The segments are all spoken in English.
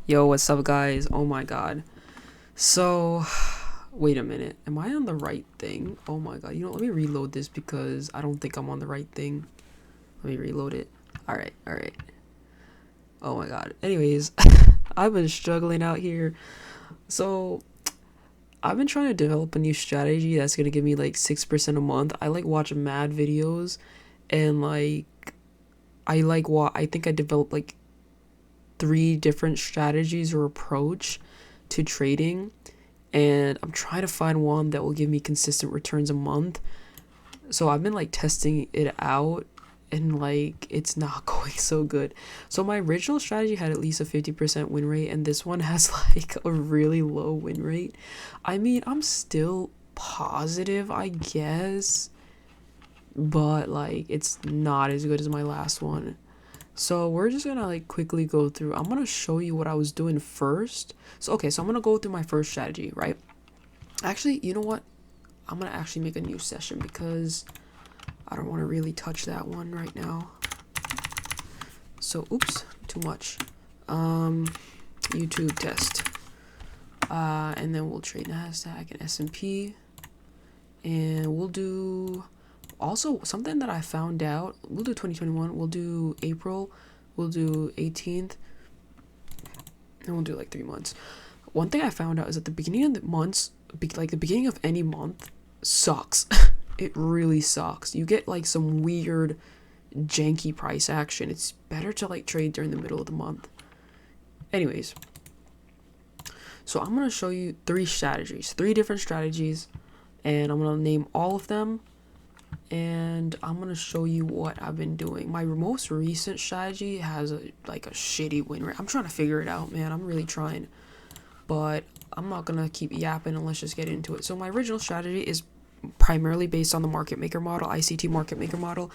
Yo, what's up, guys? Oh my god. So, wait a minute. Am I on the right thing? Oh my god. Let me reload this because I don't think I'm on the right thing. Let me reload it. Alright, alright. Oh my god. Anyways, I've been struggling out here. So, I've been trying to develop a new strategy that's gonna give me like 6% a month. I like watch mad videos and I think I developed like three different strategies or approach to trading, and I'm trying to find one that will give me consistent returns a month. So I've been like testing it out, and like it's not going so good. So my original strategy had at least a 50% win rate, and this one has like a really low win rate. I mean, I'm still positive, I guess, but like it's not as good as my last one. So we're just gonna like quickly go through. I'm gonna show you what I was doing first. So I'm gonna go through my first strategy, right? Actually, you know what? I'm gonna actually make a new session because I don't want to really touch that one right now. So oops, too much. YouTube test. And then we'll trade NASDAQ and S&P, and we'll do also something that I found out. We'll do 2021. We'll do April. We'll do 18th, and we'll do like 3 months. One thing I found out is at the beginning of the months, like the beginning of any month, sucks. It really sucks. You get like some weird, janky price action. It's better to like trade during the middle of the month. Anyways, so I'm gonna show you three different strategies, and I'm gonna name all of them, and I'm gonna show you what I've been doing. My most recent strategy has a shitty win rate. I'm trying to figure it out, man. I'm really trying, but I'm not gonna keep yapping and let's just get into it. So my original strategy is primarily based on the market maker model, ICT market maker model,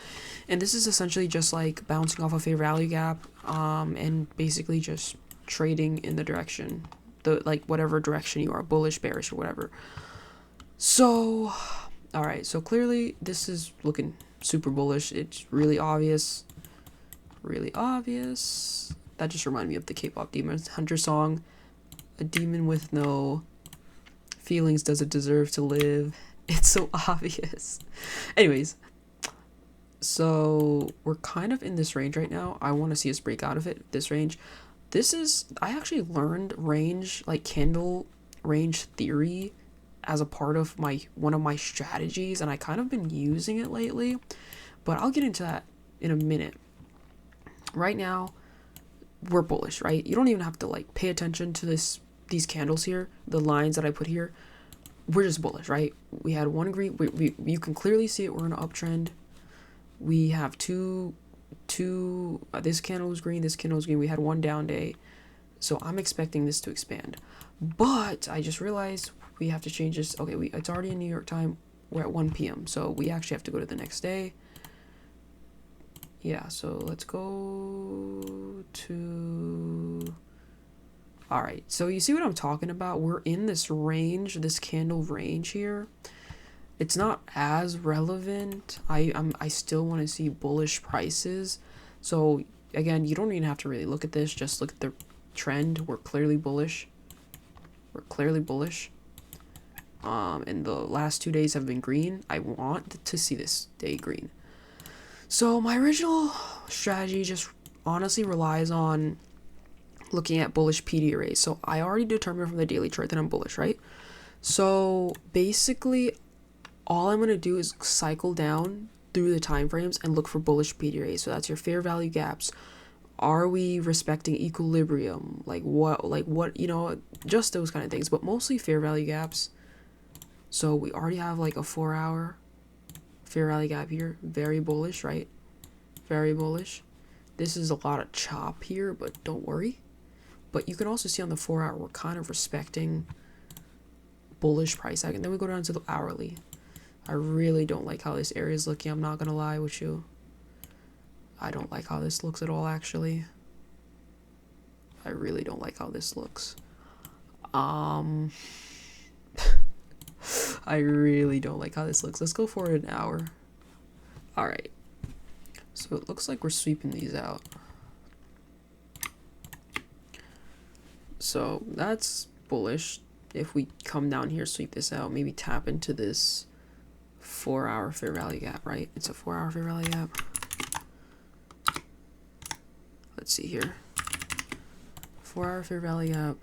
and this is essentially just like bouncing off a fair value gap, and basically just trading in the direction, whatever direction you are, bullish, bearish, or whatever. So all right, so clearly this is looking super bullish. It's really obvious. Really obvious. That just reminded me of the K-pop Demon Hunter song. A demon with no feelings doesn't deserve to live. It's so obvious. Anyways, so we're kind of in this range right now. I want to see us break out of it, this range. I actually learned candle range theory as a part of one of my strategies, and I kind of been using it lately, but I'll get into that in a minute. Right now we're bullish, right? You don't even have to like pay attention to these candles here, the lines that I put here. We're just bullish, right? We had one green, you can clearly see it. We're in an uptrend. We have two this candle is green, this candle is green. We had one down day, so I'm expecting this to expand, but I just realized we have to change this. Okay, it's already in New York time. We're at 1 p.m. so we actually have to go to the next day. Yeah, so let's go to... All right, so you see what I'm talking about? We're in this range, this candle range here. It's not as relevant. I still want to see bullish prices. So again, you don't even have to really look at this. Just look at the trend. We're clearly bullish. We're clearly bullish. And the last 2 days have been green. I want to see this day green. So my original strategy just honestly relies on looking at bullish PD arrays. So I already determined from the daily chart that I'm bullish, right? So basically all I'm going to do is cycle down through the time frames and look for bullish PD arrays. So that's your fair value gaps. Are we respecting equilibrium? Like what, just those kind of things, but mostly fair value gaps. So we already have like a 4-hour fair value gap here. Very bullish, right? Very bullish. This is a lot of chop here, but don't worry. But you can also see on the 4-hour, we're kind of respecting bullish price action. Then we go down to the hourly. I really don't like how this area is looking. I'm not going to lie with you. I don't like how this looks at all, actually. I really don't like how this looks. I really don't like how this looks. Let's go for an hour. All right. So it looks like we're sweeping these out. So that's bullish. If we come down here, sweep this out, maybe tap into this 4-hour fair value gap, right? It's a 4-hour fair value gap. Let's see here. 4-hour fair value gap.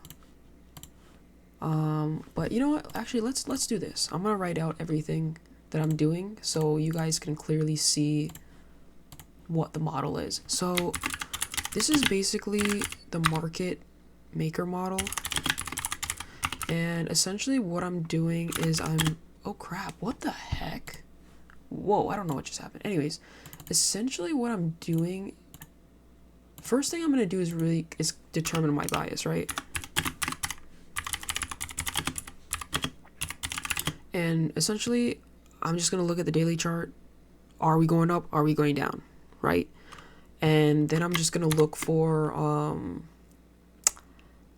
But you know what? Actually, let's do this. I'm gonna write out everything that I'm doing so you guys can clearly see what the model is. So this is basically the market maker model, and essentially what I'm doing is oh crap, what the heck? Whoa, I don't know what just happened. Anyways, essentially what I'm doing, first thing I'm gonna do is determine my bias, right? And essentially I'm just gonna look at the daily chart. Are we going up? Are we going down? Right? And then I'm just gonna look for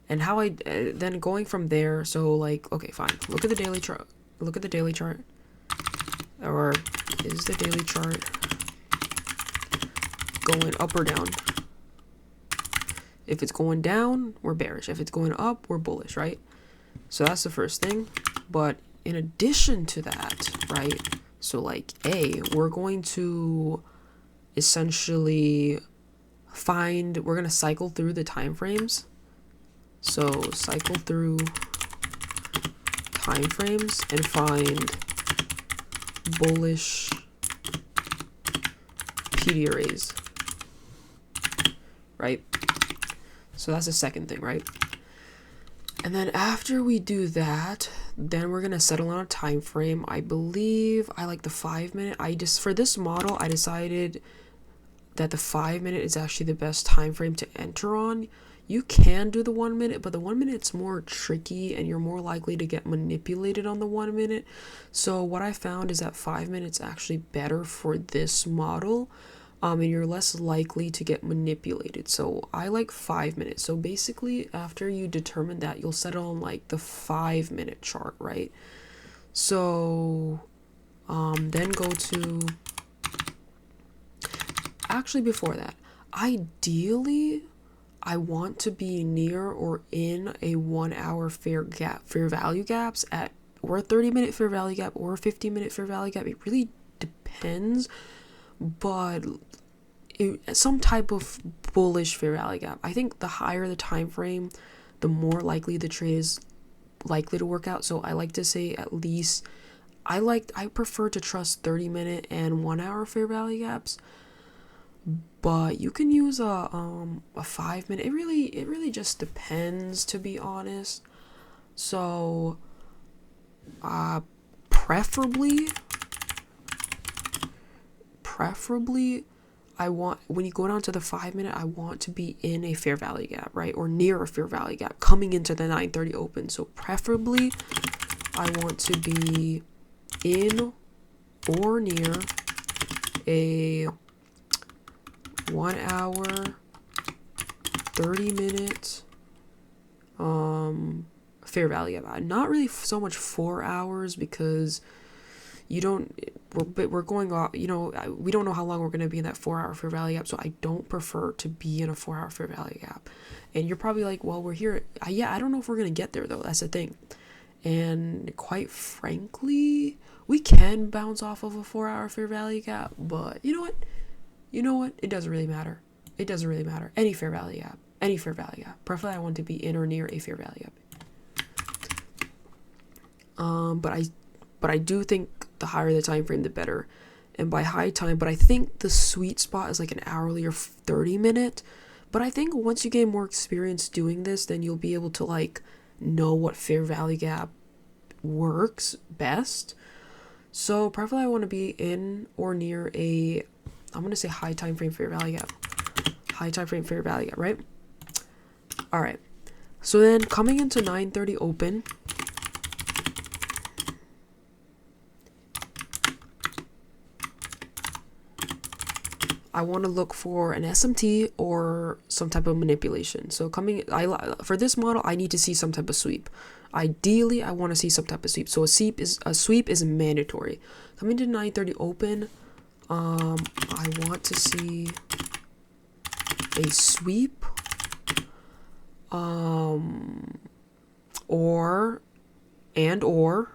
and how then going from there. So like, okay, fine, look at the daily chart. Look at the daily chart. Or is the daily chart going up or down? If it's going down, we're bearish. If it's going up, we're bullish, right? So that's the first thing. But in addition to that, right? So like we're going to essentially we're going to cycle through the time frames. So cycle through time frames and find bullish PD arrays, right? So that's the second thing, right? And then after we do that, then we're gonna settle on a time frame. I believe I like the 5-minute. For this model, I decided that the 5-minute is actually the best time frame to enter on. You can do the 1 minute, but the 1 minute's more tricky and you're more likely to get manipulated on the 1 minute. So what I found is that 5 minutes actually better for this model. And you're less likely to get manipulated. So I like 5 minutes. So basically after you determine that, you'll settle on like the 5-minute chart, right? So then go to, actually before that, ideally I want to be near or in a 1-hour fair value gaps or a 30-minute fair value gap or a 50-minute fair value gap. It really depends, but some type of bullish fair value gap. I think the higher the time frame, the more likely the trade is likely to work out. So I like to say at least I prefer to trust 30-minute and 1-hour fair value gaps, but you can use a 5-minute. It really just depends, to be honest. So preferably when you go down to the 5-minute, I want to be in a fair value gap, right? Or near a fair value gap coming into the 9:30 open. So preferably I want to be in or near a 1-hour, 30-minute fair value gap. Not really so much 4 hours, because we're going off, we don't know how long we're going to be in that 4-hour fair value gap. So I don't prefer to be in a 4-hour fair value gap. And you're probably like, well, we're here. I don't know if we're going to get there though. That's the thing. And quite frankly, we can bounce off of a 4-hour fair value gap, but you know what? It doesn't really matter. It doesn't really matter. Any fair value gap. Preferably I want to be in or near a fair value gap. But I do think the higher the time frame, the better. And by high time, but I think the sweet spot is like an hourly or 30-minute. But I think once you gain more experience doing this, then you'll be able to like know what fair value gap works best. So preferably I want to be in or near I'm going to say high time frame fair value gap. High time frame fair value gap, right? All right. So then coming into 9:30 open, I want to look for an SMT or some type of manipulation. So for this model, I need to see some type of sweep. Ideally, I want to see some type of sweep. So a sweep is mandatory. Coming to 9:30 open, I want to see a sweep. or or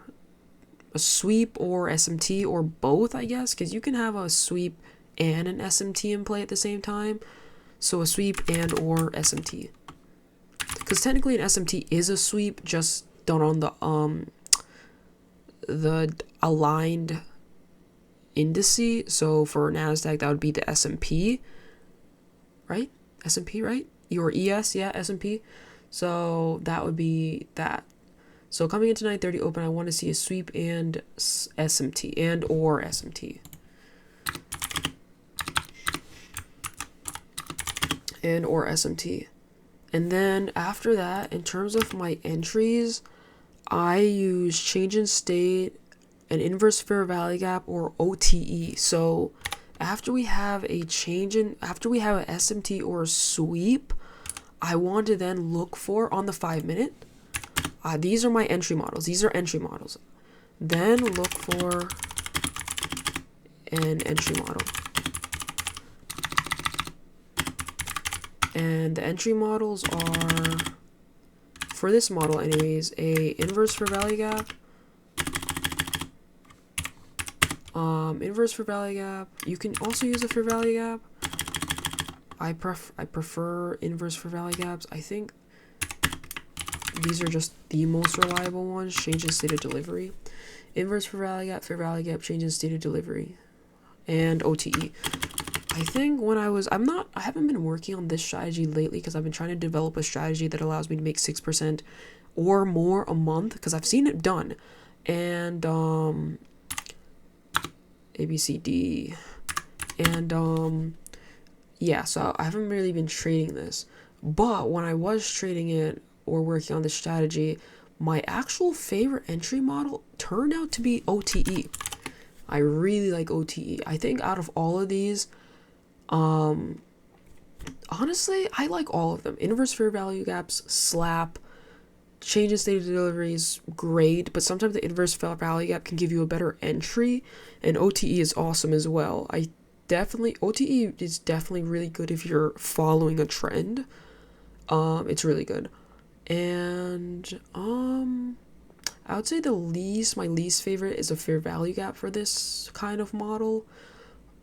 a sweep or SMT or both, I guess, because you can have a sweep and an SMT in play at the same time. So a sweep and or SMT, because technically an SMT is a sweep, just done on the aligned indice. So for NASDAQ, that would be the S&P, right? S&P, right? Your ES, yeah, S&P. So that would be that. So coming into 9:30 open, I want to see a sweep and SMT and or SMT. And or SMT. And then after that, in terms of my entries, I use change in state, an inverse fair value gap, or OTE. So after we have a after we have an SMT or a sweep, I want to then look for on the 5-minute. These are my entry models. These are entry models. Then look for an entry model. And the entry models are, for this model anyways, a inverse fair value gap, inverse fair value gap. You can also use a fair value gap. I prefer inverse fair value gaps. I think these are just the most reliable ones. Change in state of delivery, inverse fair value gap, change in state of delivery, and OTE. I think when I haven't been working on this strategy lately because I've been trying to develop a strategy that allows me to make 6% or more a month, because I've seen it done. And ABCD, and yeah, so I haven't really been trading this. But when I was trading it or working on this strategy, my actual favorite entry model turned out to be OTE. I really like OTE. I think out of all of these, honestly, I like all of them. Inverse fair value gaps slap. Change in state of delivery is great, but sometimes the inverse fair value gap can give you a better entry, and OTE is awesome as well. OTE is definitely really good if you're following a trend. It's really good. And I would say my least favorite is a fair value gap for this kind of model.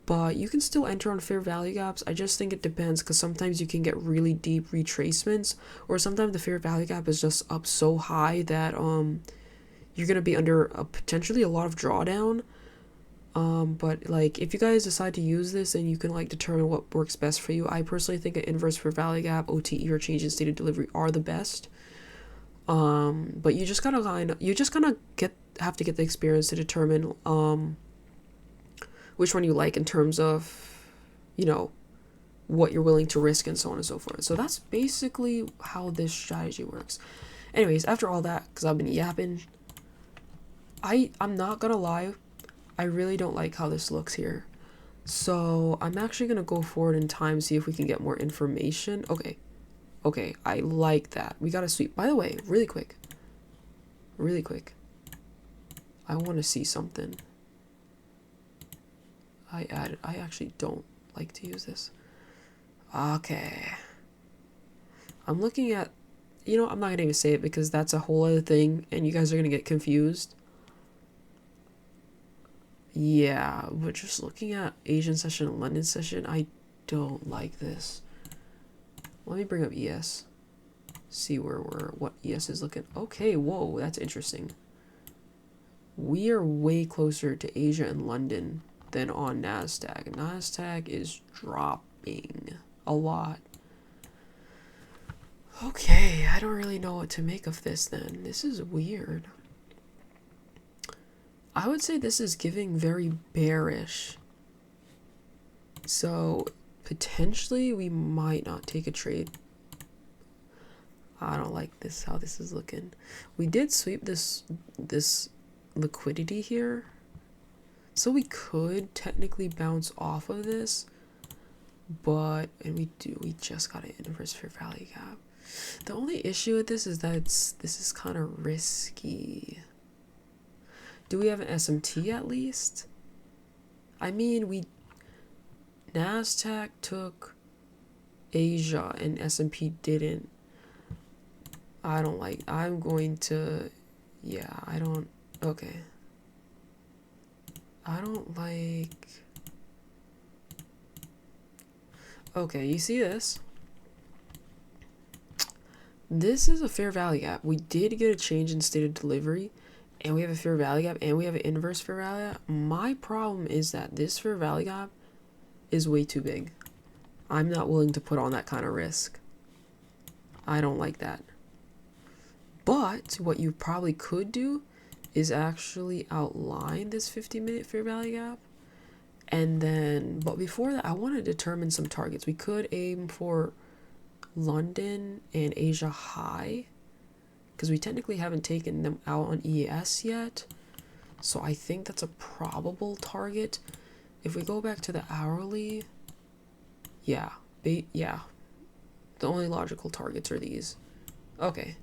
But you can still enter on fair value gaps. I just think it depends, because sometimes you can get really deep retracements, or sometimes the fair value gap is just up so high that you're gonna be under potentially a lot of drawdown. But like, if you guys decide to use this, then you can like determine what works best for you. I personally think an inverse fair value gap, OTE, or change in state of delivery are the best. But you just gotta have to get the experience to determine which one you like in terms of, what you're willing to risk and so on and so forth. So that's basically how this strategy works. Anyways, after all that, because I've been yapping, I'm not gonna lie, I really don't like how this looks here. So I'm actually gonna go forward in time, see if we can get more information. Okay, I like that. We got a sweep. By the way, really quick, I want to see something. I actually don't like to use this. Okay. I'm looking at, I'm not going to even say it because that's a whole other thing and you guys are going to get confused. Yeah, but just looking at Asian session and London session, I don't like this. Let me bring up ES. See what ES is looking. Okay, whoa, that's interesting. We are way closer to Asia and London than on NASDAQ. NASDAQ is dropping a lot. Okay, I don't really know what to make of this then. This is weird. I would say this is giving very bearish. So potentially we might not take a trade. I don't like this, how this is looking. We did sweep this liquidity here. So we could technically bounce off of this, but we just got an inverse fair value gap. The only issue with this is that this is kind of risky. Do we have an SMT at least? I mean, NASDAQ took Asia and S&P didn't. I don't like, I'm going to, yeah, I don't, okay. I don't like, okay, you see this? This is a fair value gap. We did get a change in state of delivery, and we have a fair value gap, and we have an inverse fair value gap. My problem is that this fair value gap is way too big. I'm not willing to put on that kind of risk. I don't like that. But what you probably could do is actually outline this 50-minute fair value gap. And then, but before that, I want to determine some targets. We could aim for London and Asia high, because we technically haven't taken them out on ES yet. So I think that's a probable target. If we go back to the hourly, yeah, yeah. The only logical targets are these. Okay.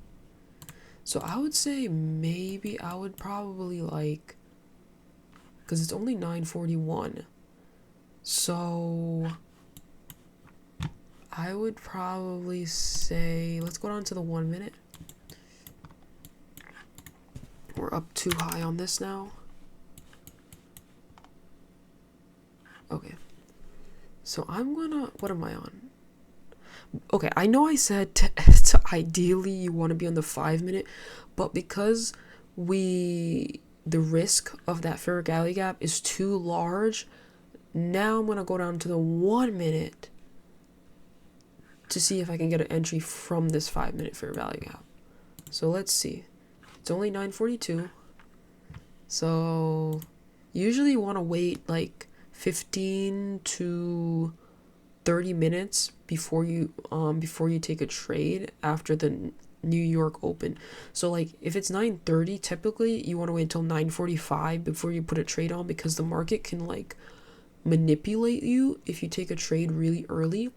So I would say maybe I would probably like, because it's only 9:41. So I would probably say, let's go down to the 1 minute. We're up too high on this now. Okay. So I'm gonna, what am I on? Okay, I know I said to ideally you want to be on the 5 minute, but because the risk of that fair value gap is too large, now I'm gonna go down to the 1 minute to see if I can get an entry from this 5 minute fair value gap. So let's see. It's only 9:42. So usually you want to wait like 15 to 30 minutes before you take a trade after the New York Open. So like if it's 9:30, typically you want to wait until 9:45 before you put a trade on, because the market can like manipulate you if you take a trade really early.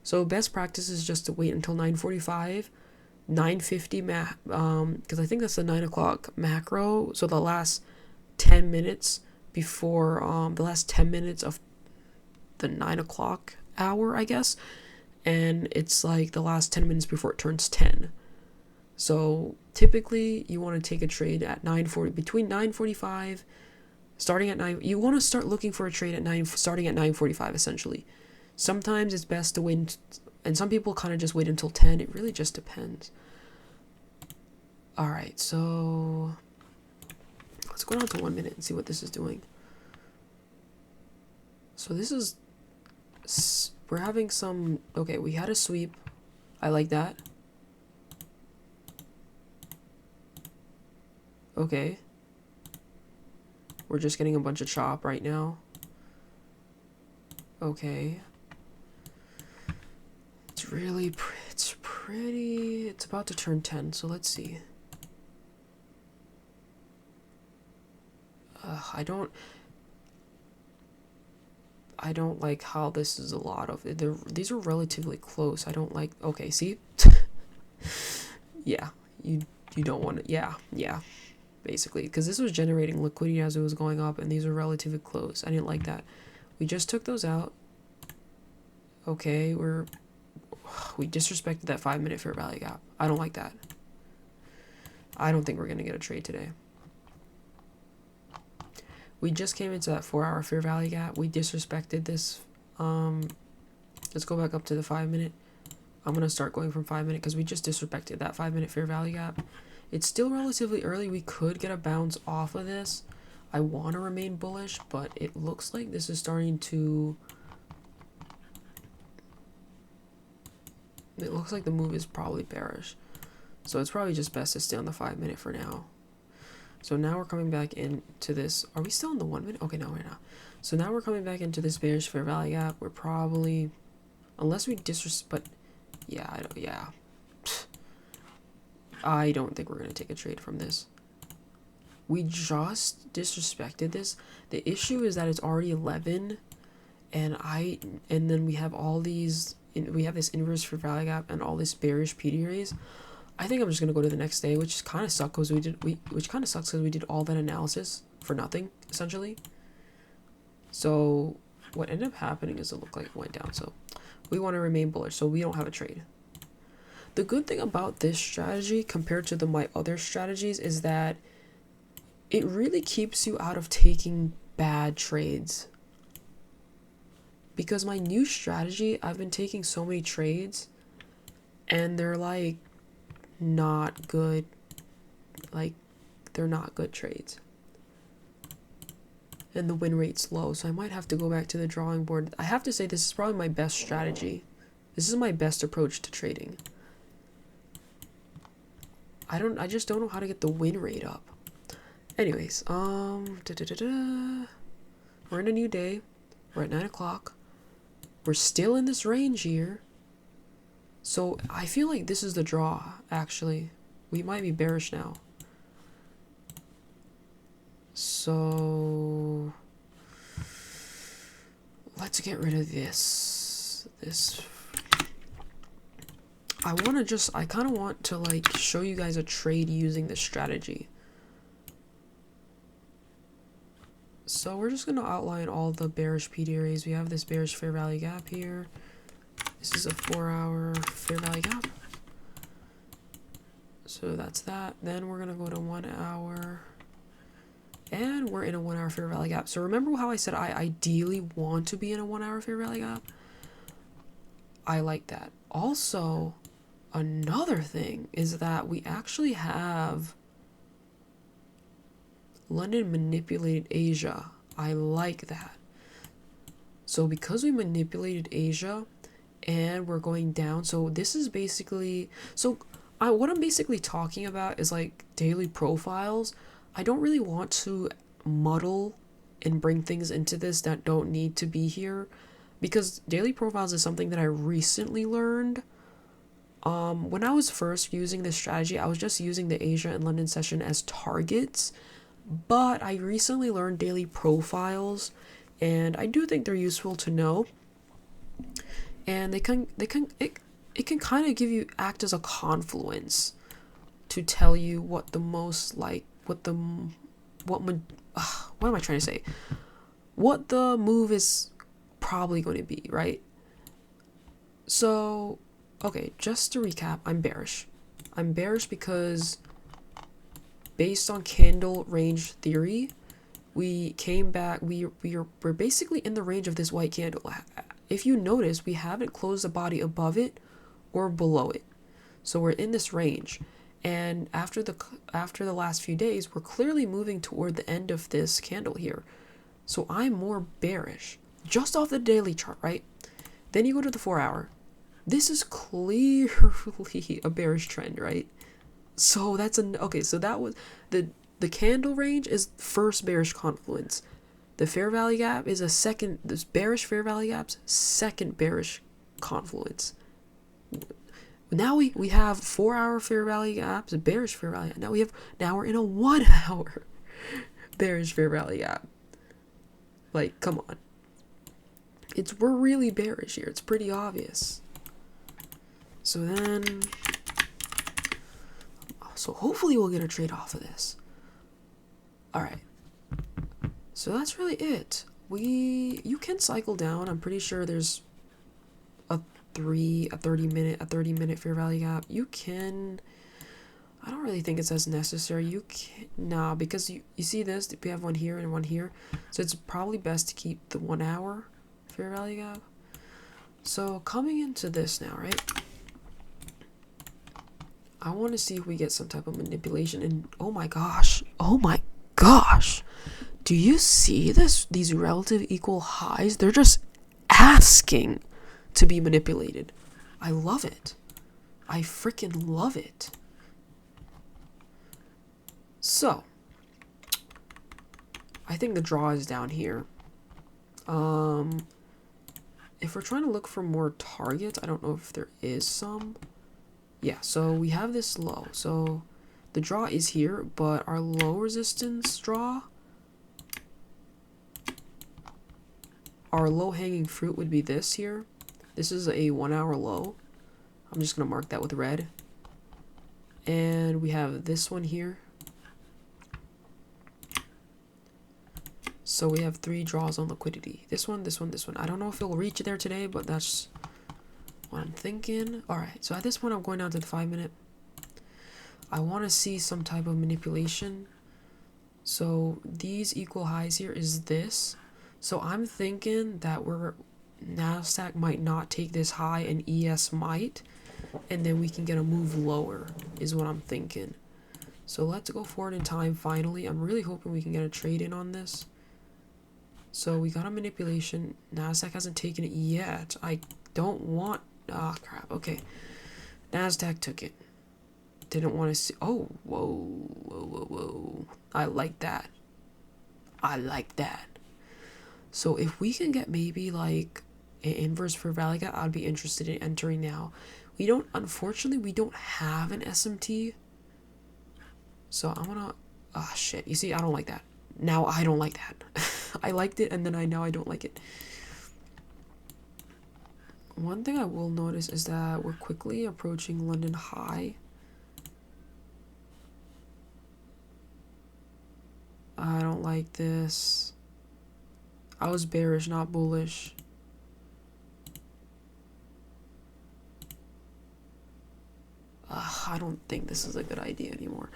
So best practice is just to wait until 9:45, 9:50 because I think that's the 9 o'clock macro. So the last 10 minutes before the last 10 minutes of the 9 o'clock hour, I guess, and it's like the last 10 minutes before it turns 10. So typically you want to take a trade at 9:40, between 9:45 starting at 9. You want to start looking for a trade at 9, starting at 9:45 essentially. Sometimes it's best to wait, and some people kind of just wait until 10. It really just depends. All right, so let's go down to 1 minute and see what this is doing. So this is, we're having some, okay, we had a sweep. I like that. Okay. We're just getting a bunch of chop right now. Okay. It's really, it's pretty, it's about to turn 10, so let's see. I don't like how this is a lot of, these are relatively close. I don't like, okay, see? Yeah, you don't want to, yeah, basically, because this was generating liquidity as it was going up, and these are relatively close. I didn't like that. We just took those out. Okay, we disrespected that 5 minute fair value gap. I don't like that. I don't think we're gonna get a trade today. We just came into that 4 hour fair value gap. We disrespected this. Let's go back up to the 5 minute. I'm gonna start going from 5 minute because we just disrespected that 5 minute fair value gap. It's still relatively early. We could get a bounce off of this. I want to remain bullish, but it looks like this is starting to, it looks like the move is probably bearish. So it's probably just best to stay on the 5 minute for now. So now we're coming back into this. Are we still in the 1 minute? Okay, no, we're not. So now we're coming back into this bearish fair value gap. We're probably, unless we disrespect, yeah, I don't think we're going to take a trade from this. We just disrespected this. The issue is that it's already 11, and then we have all these, we have this inverse fair value gap and all this bearish PD raise. I think I'm just gonna go to the next day, which kind of sucks because we did all that analysis for nothing essentially. So what ended up happening is it looked like it went down. So we want to remain bullish, so we don't have a trade. the good thing about this strategy compared to my other strategies is that it really keeps you out of taking bad trades. Because my new strategy, I've been taking so many trades and they're like not good. Like, they're not good trades. And the win rate's low, so I might have to go back to the drawing board. I have to say this is probably my best strategy. This is my best approach to trading. I just don't know how to get the win rate up. Anyways, we're in a new day. We're at 9 o'clock. We're still in this range here. So I feel like this is the draw, actually. We might be bearish now. So let's get rid of this. I kind of want to like show you guys a trade using this strategy. So we're just going to outline all the bearish PD areas. We have this bearish fair value gap here. This is a 4-hour fair value gap. So that's that. Then we're going to go to 1 hour. And we're in a 1 hour fair value gap. So remember how I said I ideally want to be in a 1 hour fair value gap? I like that. Also, another thing is that we actually have London manipulated Asia. I like that. So because we manipulated Asia and we're going down, so this is basically, what I'm basically talking about is like daily profiles. I don't really want to muddle and bring things into this that don't need to be here, because daily profiles is something that I recently learned. When I was first using this strategy, I was just using the Asia and London session as targets, but I recently learned daily profiles, and I do think they're useful to know. And it can kind of act as a confluence to tell you what am I trying to say? What the move is probably going to be, right? So, okay, just to recap, I'm bearish. I'm bearish because based on candle range theory, we came back, we're basically in the range of this white candle. If you notice, we haven't closed the body above it or below it. So we're in this range. And after the last few days, we're clearly moving toward the end of this candle here. So I'm more bearish just off the daily chart, right? Then you go to the 4 hour. This is clearly a bearish trend, right? So that's so that was the candle range is first bearish confluence. The fair value gap is this bearish fair value gap's second bearish confluence. Now we have 4 hour fair value gaps, a bearish fair value gap. Now we're in a 1 hour bearish fair value gap. Like, come on. We're really bearish here. It's pretty obvious. So hopefully we'll get a trade off of this. All right. So that's really it. You can cycle down. I'm pretty sure there's a 30 minute fair value gap. You can, I don't really think it's as necessary. Because you see this, we have one here and one here. So it's probably best to keep the 1 hour fair value gap. So coming into this now, right? I want to see if we get some type of manipulation. And oh my gosh. Do you see this? These relative equal highs, they're just asking to be manipulated. I love it. I freaking love it. So, I think the draw is down here. If we're trying to look for more targets, I don't know if there is some. Yeah, so we have this low. So the draw is here, but our low resistance draw, our low hanging fruit would be this here. This is a 1 hour low. I'm just going to mark that with red. And we have this one here. So we have 3 draws on liquidity. This one. I don't know if it'll reach there today, but that's what I'm thinking. All right, so at this point I'm going down to the 5-minute. I want to see some type of manipulation. So these equal highs here is this. So I'm thinking that NASDAQ might not take this high and ES might, and then we can get a move lower is what I'm thinking. So let's go forward in time. Finally, I'm really hoping we can get a trade in on this. So we got a manipulation. NASDAQ hasn't taken it yet. I don't want, crap. Okay, NASDAQ took it. Didn't want to see. Oh, whoa. I like that. So if we can get maybe like an inverse for value gap, I'd be interested in entering now. Unfortunately, we don't have an SMT. So I'm gonna, shit. You see, I don't like that. Now I don't like that. I liked it, and then now I don't like it. One thing I will notice is that we're quickly approaching London high. I don't like this. I was bearish, not bullish. I don't think this is a good idea anymore.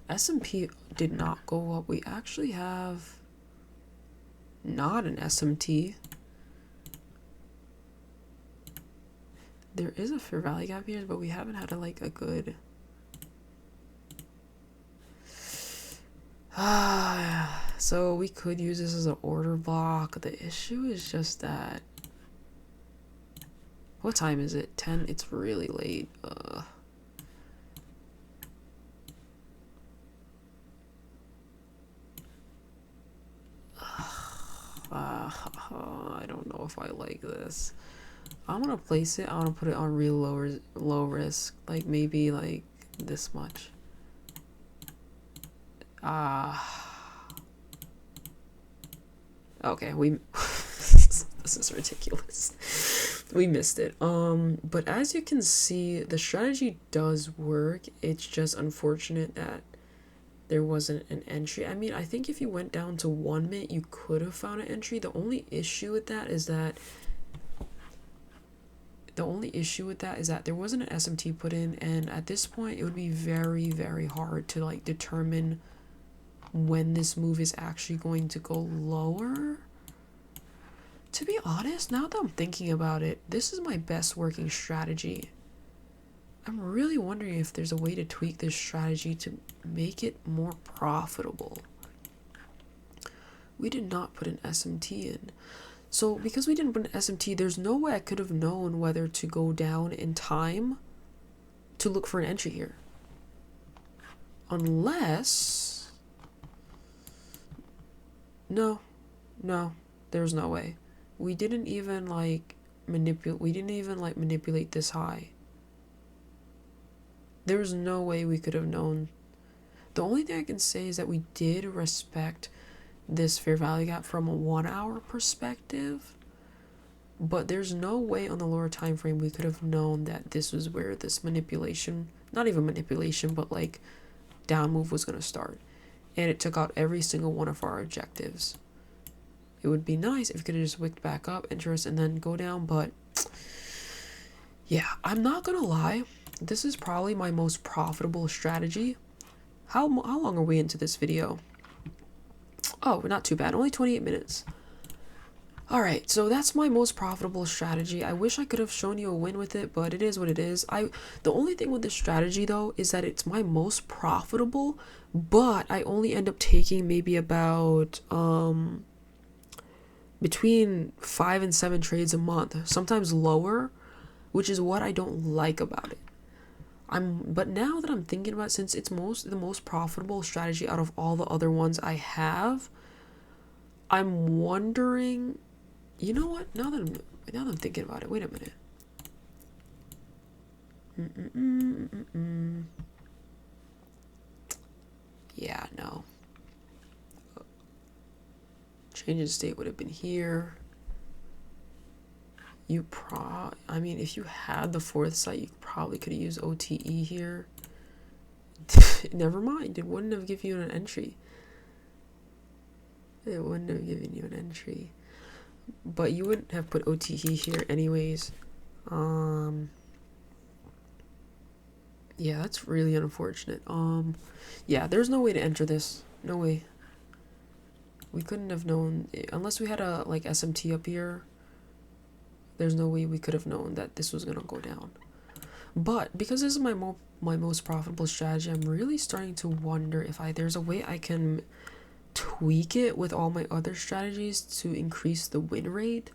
S&P did not go up. We actually have not an SMT. There is a fair value gap here, but we haven't had a good... So we could use this as an order block. The issue is just that... What time is it? 10? It's really late. I don't know if I like this. I'm gonna place it. I want to put it on real low risk, like maybe like this much. Okay, this is ridiculous. We missed it. But as you can see, the strategy does work. It's just unfortunate that there wasn't an entry. I mean, I think if you went down to 1 minute, you could have found an entry. The only issue with that is that there wasn't an SMT put in, and at this point, it would be very, very hard to like determine when this move is actually going to go lower. To be honest, now that I'm thinking about it, this is my best working strategy. I'm really wondering if there's a way to tweak this strategy to make it more profitable. We did not put an SMT in. So because we didn't put an SMT, there's no way I could have known whether to go down in time to look for an entry here. Unless... No, there's no way. We didn't even manipulate this high. There's no way we could have known. The only thing I can say is that we did respect this fair value gap from a 1 hour perspective, but there's no way on the lower time frame we could have known that this was where this manipulation, not even manipulation, but like down move was going to start, and it took out every single one of our objectives. It would be nice if we could have just wicked back up, interest, and then go down, but yeah, I'm not gonna lie, this is probably my most profitable strategy. How long are we into this video? Oh, not too bad. Only 28 minutes. Alright, so that's my most profitable strategy. I wish I could have shown you a win with it, but it is what it is. The only thing with this strategy, though, is that it's my most profitable, but I only end up taking maybe about between 5 and 7 trades a month, sometimes lower, which is what I don't like about it. But now that I'm thinking about it, since it's the most profitable strategy out of all the other ones I have, I'm wondering, you know what? Now that I'm thinking about it, wait a minute. Yeah, no. Change in state would have been here. I mean, if you had the foresight, you probably could have used OTE here. Never mind, it wouldn't have given you an entry. It wouldn't have given you an entry. But you wouldn't have put OTE here anyways. Yeah, that's really unfortunate. Yeah, there's no way to enter this. No way. We couldn't have known unless we had a like SMT up here. There's no way we could have known that this was gonna go down. But because this is my most profitable strategy, I'm really starting to wonder if there's a way I can tweak it with all my other strategies to increase the win rate.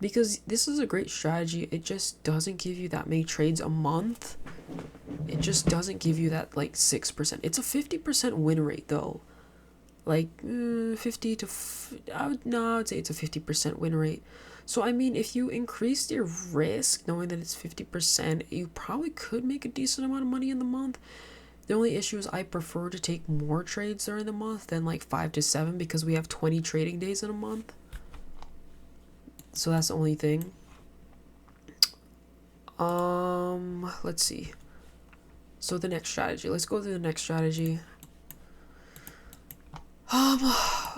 Because this is a great strategy, it just doesn't give you that many trades a month. It just doesn't give you that like 6%. It's a 50% win rate though. Like 50 to I would say it's a 50% win rate. So I mean, if you increase your risk knowing that it's 50%, you probably could make a decent amount of money in the month. The only issue is I prefer to take more trades during the month than like 5 to 7 because we have 20 trading days in a month. So that's the only thing. Let's see. So the next strategy. Let's go through the next strategy.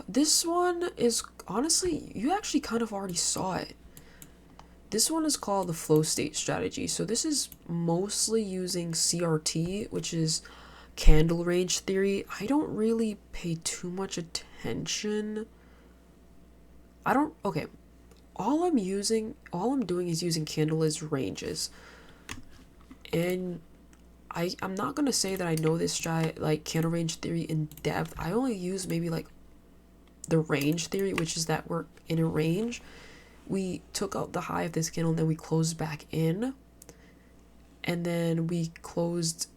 This one is honestly, you actually kind of already saw it. This one is called the flow state strategy. So this is mostly using CRT, which is candle range theory. I don't really pay too much attention. Okay. All I'm doing is using candle as ranges. And I'm not gonna say that I know this like candle range theory in depth. I only use maybe like the range theory, which is that we're in a range. We took out the high of this candle and then we closed back in. And then we closed,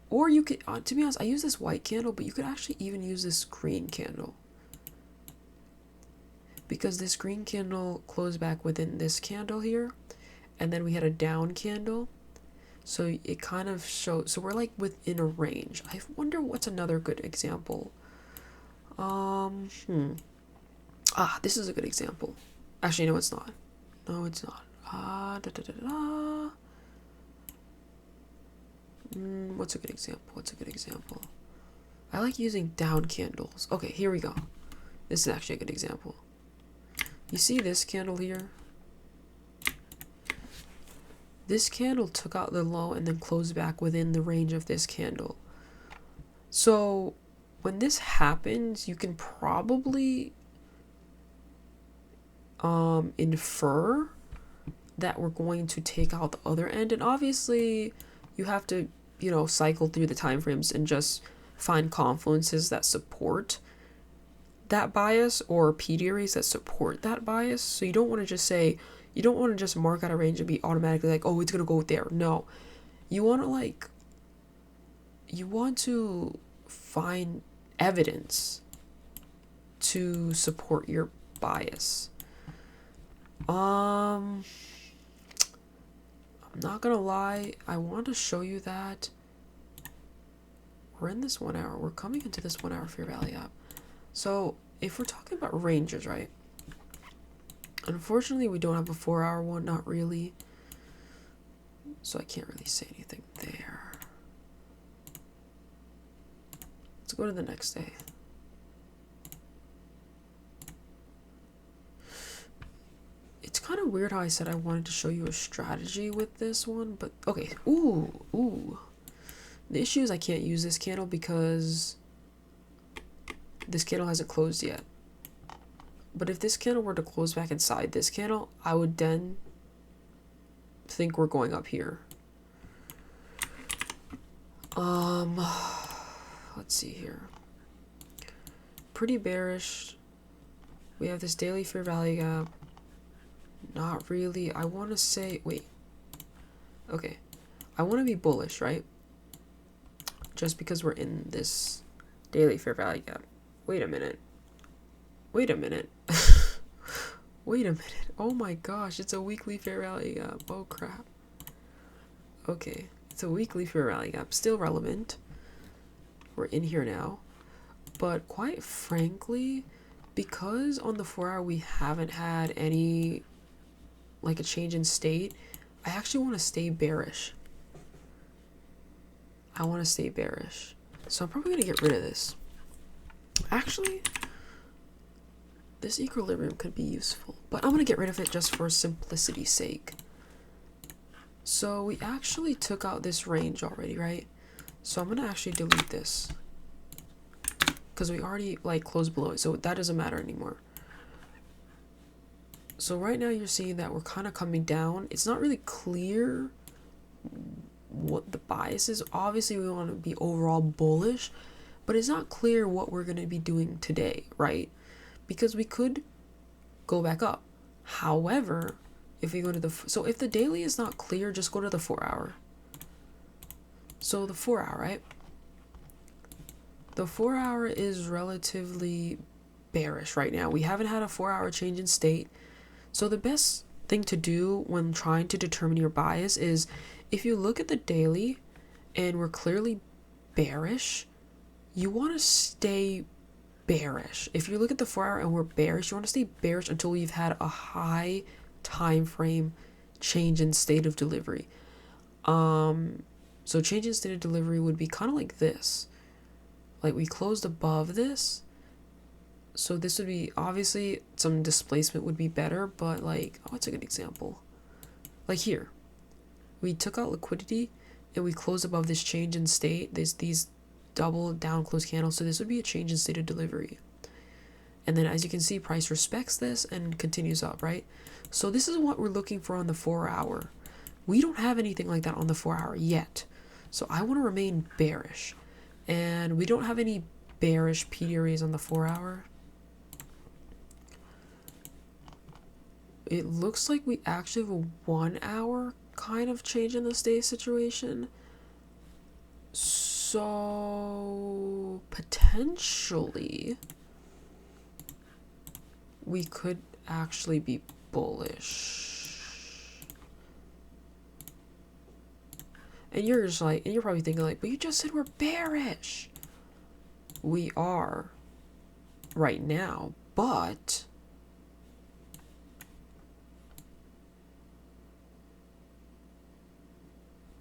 or you could, to be honest, I use this white candle, but you could actually even use this green candle. Because this green candle closed back within this candle here. And then we had a down candle. So it kind of shows, so we're like within a range. I wonder what's another good example. This is a good example. Actually, no, it's not. No, it's not. What's a good example? I like using down candles. Okay, here we go. This is actually a good example. You see this candle here? This candle took out the low and then closed back within the range of this candle. So when this happens, you can probably infer that we're going to take out the other end. And obviously you have to, cycle through the time frames and just find confluences that support that bias or PDRAs that support that bias. So you don't want to just mark out a range and be automatically like, oh, it's going to go there. No. You want to find evidence to support your bias. I'm not going to lie. I want to show you that we're in this 1 hour. We're coming into this 1 hour fair value gap. So if we're talking about ranges, right? Unfortunately, we don't have a 4 hour one, not really. So I can't really say anything there. Let's go to the next day. It's kind of weird how I said I wanted to show you a strategy with this one, but okay. Ooh. The issue is I can't use this candle because this candle hasn't closed yet. But if this candle were to close back inside this candle, I would then think we're going up here. Let's see here. Pretty bearish. We have this daily fair value gap. Not really. I want to say, wait. Okay. I want to be bullish, right? Just because we're in this daily fair value gap. Wait a minute. Wait a minute. Oh my gosh, it's a weekly fair value gap. Oh crap. Okay, it's a weekly fair value gap. Still relevant. We're in here now. But quite frankly, because on the 4 hour we haven't had any, like a change in state, I actually want to stay bearish. So I'm probably going to get rid of this. Actually, this equilibrium could be useful, but I'm going to get rid of it just for simplicity's sake. So we actually took out this range already, right? So I'm gonna actually delete this because we already like closed below it, so that doesn't matter anymore. So right now you're seeing that we're kind of coming down. It's not really clear what the bias is. Obviously we want to be overall bullish, but it's not clear what we're going to be doing today, right? Because we could go back up. However, if we go to so if the daily is not clear, just go to the 4 hour. So the 4 hour, right? The 4 hour is relatively bearish right now. We haven't had a 4 hour change in state. So the best thing to do when trying to determine your bias is if you look at the daily and we're clearly bearish, you want to stay bearish. If you look at the 4 hour and we're bearish, you want to stay bearish until we've had a high time frame change in state of delivery. So change in state of delivery would be kind of like this. Like we closed above this. So this would be, obviously some displacement would be better, but like, what's a good example? Like here, we took out liquidity and we closed above this change in state. There's these double down close candles. So this would be a change in state of delivery. And then as you can see, price respects this and continues up, right? So this is what we're looking for on the 4 hour. We don't have anything like that on the 4 hour yet. So I want to remain bearish. And we don't have any bearish PDRAs on the 4 hour. It looks like we actually have a 1 hour kind of change in the state situation. So potentially we could actually be bullish. And you're just like, and you're probably thinking like, but you just said we're bearish. We are right now, but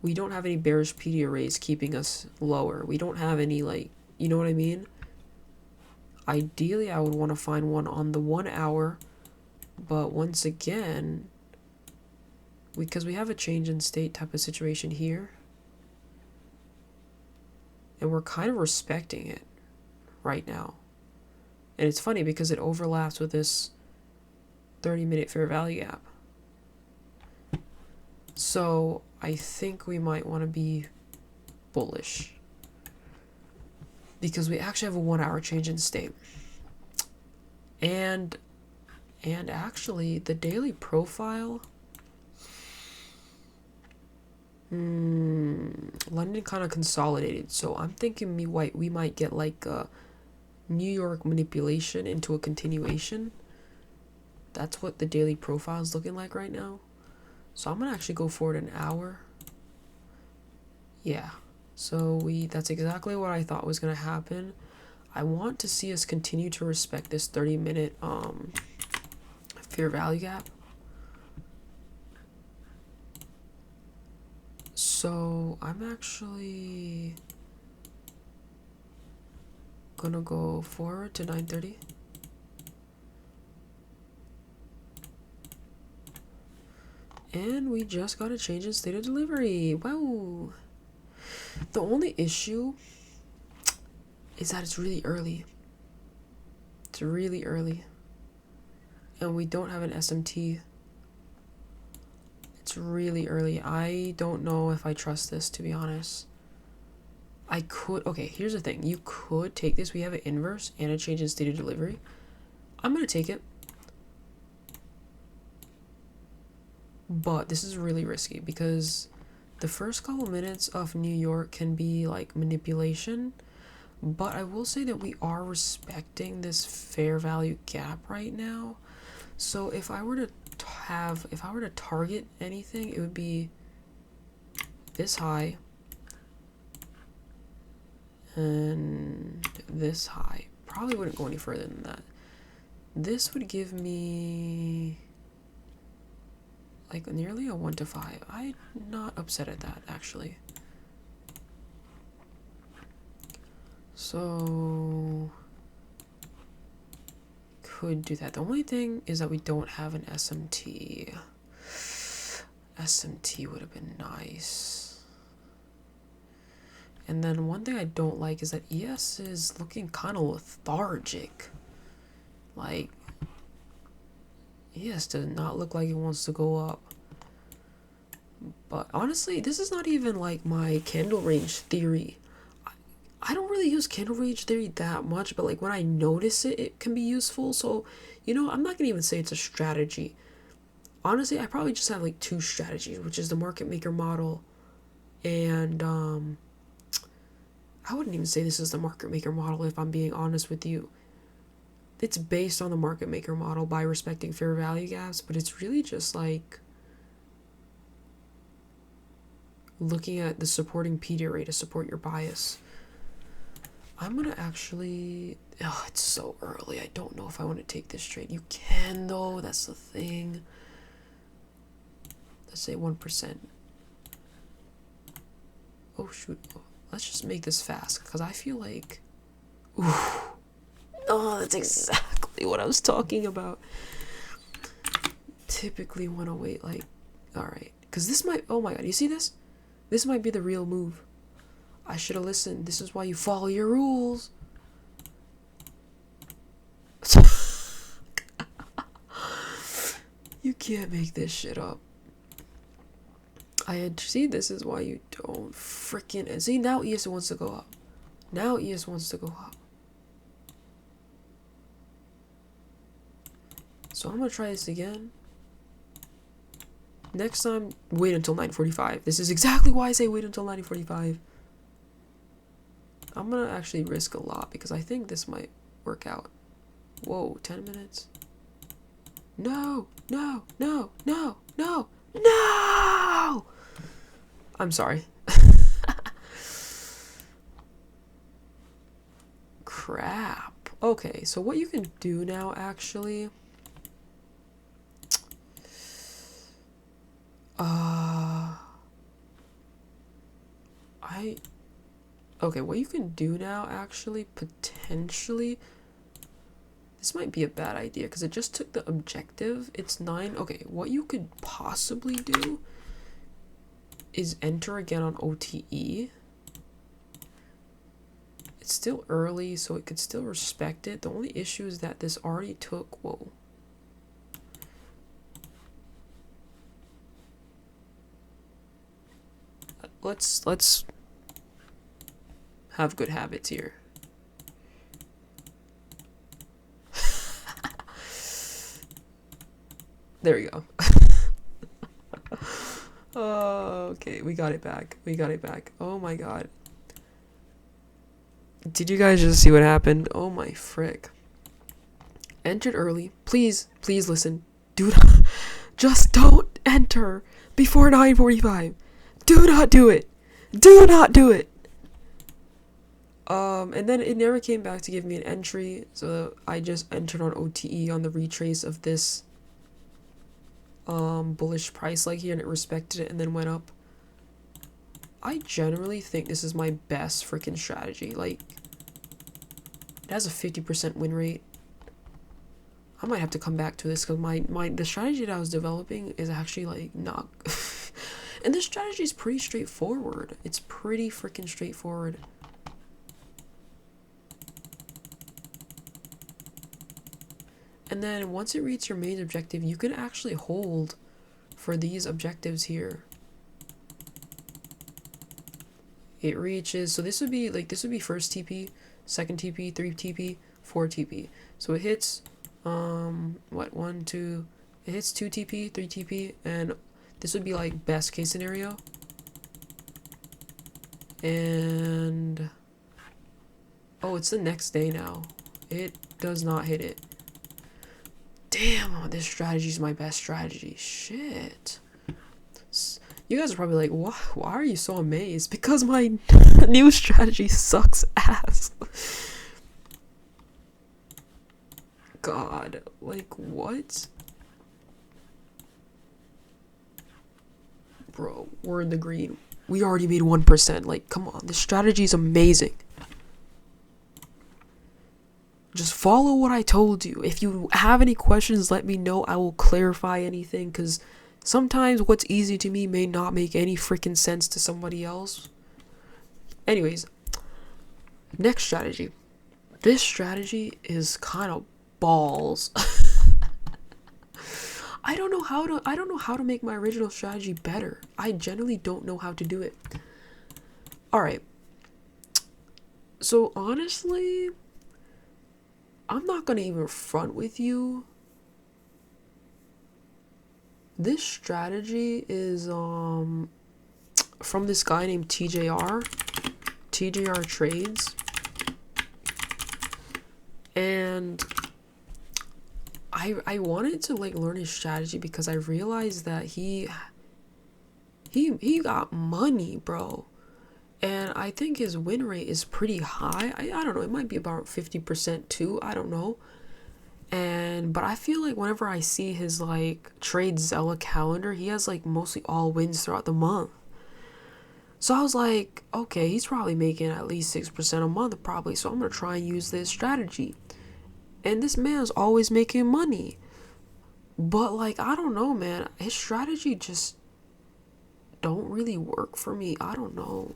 we don't have any bearish PD arrays keeping us lower. We don't have any, like, you know what I mean? Ideally, I would want to find one on the 1 hour, but once again, because we have a change in state type of situation here, and we're kind of respecting it right now. And it's funny because it overlaps with this 30-minute fair value gap. So I think we might want to be bullish because we actually have a 1 hour change in state. And actually the daily profile, London kind of consolidated. So I'm thinking we might get like a New York manipulation into a continuation. That's what the daily profile is looking like right now. So I'm gonna actually go forward an hour. Yeah, so that's exactly what I thought was gonna happen. I want to see us continue to respect this 30-minute fair value gap. So I'm actually gonna go forward to 9:30. And we just got a change in state of delivery. Wow. The only issue is that it's really early. It's really early. And we don't have an SMT. It's really early. I don't know if I trust this, to be honest. I could, okay, here's the thing. You could take this. We have an inverse and a change in state of delivery. I'm going to take it. But this is really risky because the first couple minutes of New York can be like manipulation. But I will say that we are respecting this fair value gap right now. So if I were to target anything, it would be this high and this high. Probably wouldn't go any further than that. This would give me like nearly a 1 to 5. I'm not upset at that, actually. So could do that. The only thing is that we don't have an SMT. SMT would have been nice. And then one thing I don't like is that ES is looking kind of lethargic. Like, ES does not look like it wants to go up. But honestly, this is not even like my candle range theory. I don't really use candle range theory that much, but like when I notice it, it can be useful. So, you know, I'm not gonna even say it's a strategy. Honestly, I probably just have like 2 strategies, which is the market maker model and I wouldn't even say this is the market maker model if I'm being honest with you. It's based on the market maker model by respecting fair value gaps, but it's really just like looking at the supporting PD array to support your bias. I'm gonna actually, oh, it's so early. I don't know if I want to take this trade. You can though, that's the thing. Let's say 1%. Oh shoot, oh, let's just make this fast because I feel like, ooh, oh, that's exactly what I was talking about. Typically want to wait like, all right, because this might, oh my god, you see this? This might be the real move. I should have listened. This is why you follow your rules. You can't make this shit up. I had see, this is why you don't freaking see. Now ES wants to go up. Now ES wants to go up. So I'm gonna try this again. Next time, wait until 9:45. This is exactly why I say wait until 9:45. I'm gonna actually risk a lot because I think this might work out. Whoa, 10 minutes. No, no, no, no, no, no! I'm sorry. Crap. Okay, so what you can do now actually, okay, what you can do now actually, potentially, this might be a bad idea because it just took the objective. It's 9. Okay, what you could possibly do is enter again on OTE. It's still early, so it could still respect it. The only issue is that this already took, whoa. Let's have good habits here. There we go. Oh, okay, we got it back. We got it back. Oh my god. Did you guys just see what happened? Oh my frick. Entered early. Please, please listen. Do not, just don't enter before 9:45. Do not do it. Do not do it. And then it never came back to give me an entry, so I just entered on OTE on the retrace of this bullish price like here, and it respected it and then went up. I generally think this is my best freaking strategy. Like, it has a 50% win rate. I might have to come back to this because the strategy that I was developing is actually like not and this strategy is pretty straightforward. It's pretty freaking straightforward. And then once it reaches your main objective, you can actually hold for these objectives here. It reaches, so this would be first TP, second TP, 3 TP, 4 TP. So it hits, it hits 2 TP, 3 TP, and this would be like best case scenario. And, oh, it's the next day now. It does not hit it. Damn, this strategy is my best strategy. Shit. You guys are probably like, why are you so amazed? Because my new strategy sucks ass. God, like, what? Bro, we're in the green. We already made 1%. Like, come on, this strategy is amazing. Just follow what I told you. If you have any questions, let me know. I will clarify anything because Sometimes what's easy to me may not make any freaking sense to somebody else. Anyways, next strategy. This strategy is kind of balls. I don't know how to make my original strategy better. I generally don't know how to do it. All right. So honestly, I'm not going to even front with you. This strategy is from this guy named TJR Trades. And I wanted to like learn his strategy because I realized that he got money, bro. And I think his win rate is pretty high. I don't know, it might be about 50% too, I don't know. But I feel like whenever I see his like TradeZella calendar, he has like mostly all wins throughout the month. So I was like, okay, he's probably making at least 6% a month probably, so I'm gonna try and use this strategy. And this man's always making money. But like, I don't know, man. His strategy just don't really work for me. I don't know.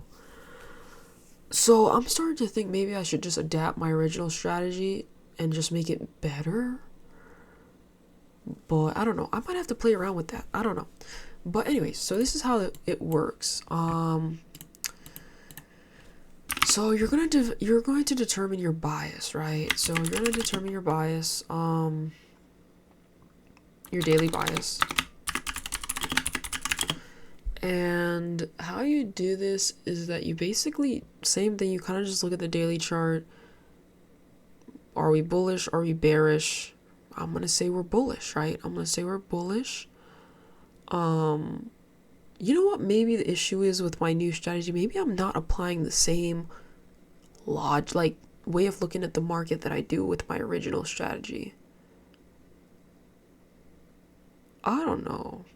So I'm starting to think maybe I should just adapt my original strategy and just make it better. But I don't know. I might have to play around with that. I don't know. But anyways, so this is how it works. So you're going to determine your bias, right? So you're going to determine your bias, your daily bias. And how you do this is that you basically, same thing, you kind of just look at the daily chart. Are we bullish? Are we bearish? I'm going to say we're bullish, right? I'm going to say we're bullish. You know what maybe the issue is with my new strategy? Maybe I'm not applying the same way of looking at the market that I do with my original strategy. I don't know.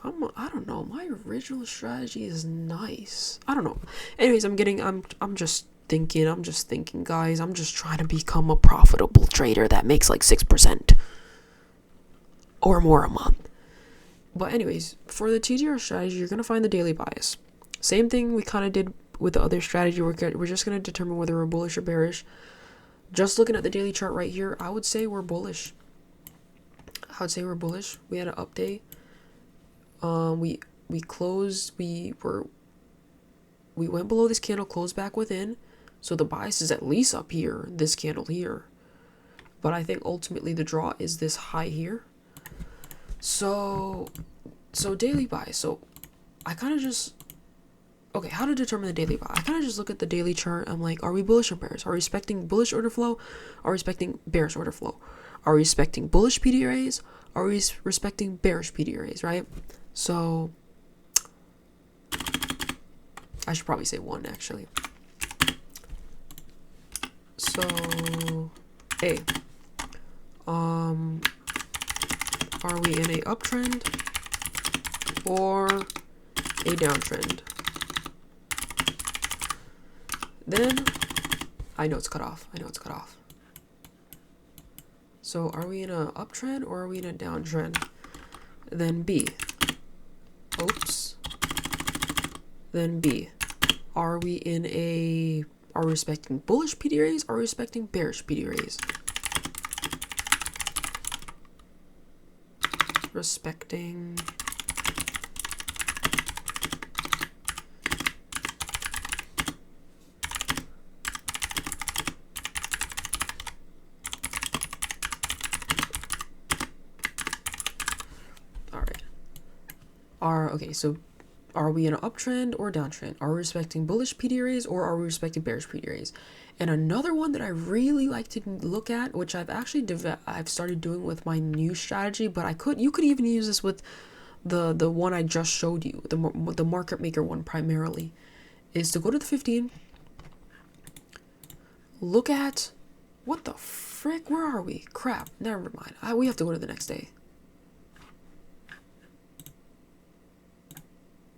I don't know. My original strategy is nice. I don't know. Anyways, I'm just thinking, guys. I'm just trying to become a profitable trader that makes like 6% or more a month. But anyways, for the TGR strategy, you're going to find the daily bias. Same thing we kind of did with the other strategy. We're just going to determine whether we're bullish or bearish. Just looking at the daily chart right here, I would say we're bullish. We had an update. We closed, we went below this candle, closed back within. So the bias is at least up here, this candle here. But I think ultimately the draw is this high here. So daily buy. So I kind of just, okay, how to determine the daily buy? I kind of just look at the daily chart. I'm like, are we bullish or bearish? Are we expecting bullish order flow? Are we expecting bearish order flow? Are we expecting bullish PDRAs? Are we respecting bearish PDRAs, right? So I should probably say one actually. So A, are we in a uptrend or a downtrend? Then I know it's cut off. So are we in a uptrend or are we in a downtrend? Then B. Oops. Then B. Are we respecting bullish PDRAs or are we respecting bearish PDRAs? Respecting okay, so are we in an uptrend or downtrend? Are we respecting bullish PDRAs or are we respecting bearish PDRAs? And another one that I really like to look at, which I've actually I've started doing with my new strategy, but you could even use this with the one I just showed you, the market maker one primarily, is to go to the 15. Look at, what the frick? Where are we? Crap. Never mind. We have to go to the next day.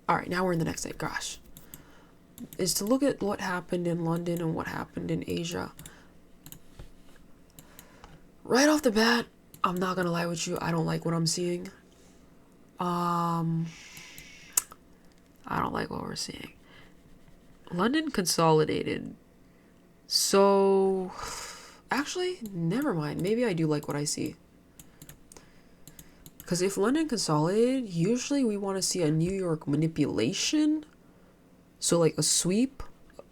All right, now we're in the next day. Gosh. Is to look at what happened in London and what happened in Asia. Right off the bat, I'm not going to lie with you. I don't like what I'm seeing. I don't like what we're seeing. London consolidated. So, actually, never mind. Maybe I do like what I see. Because if London consolidated, usually we want to see a New York manipulation. So like a sweep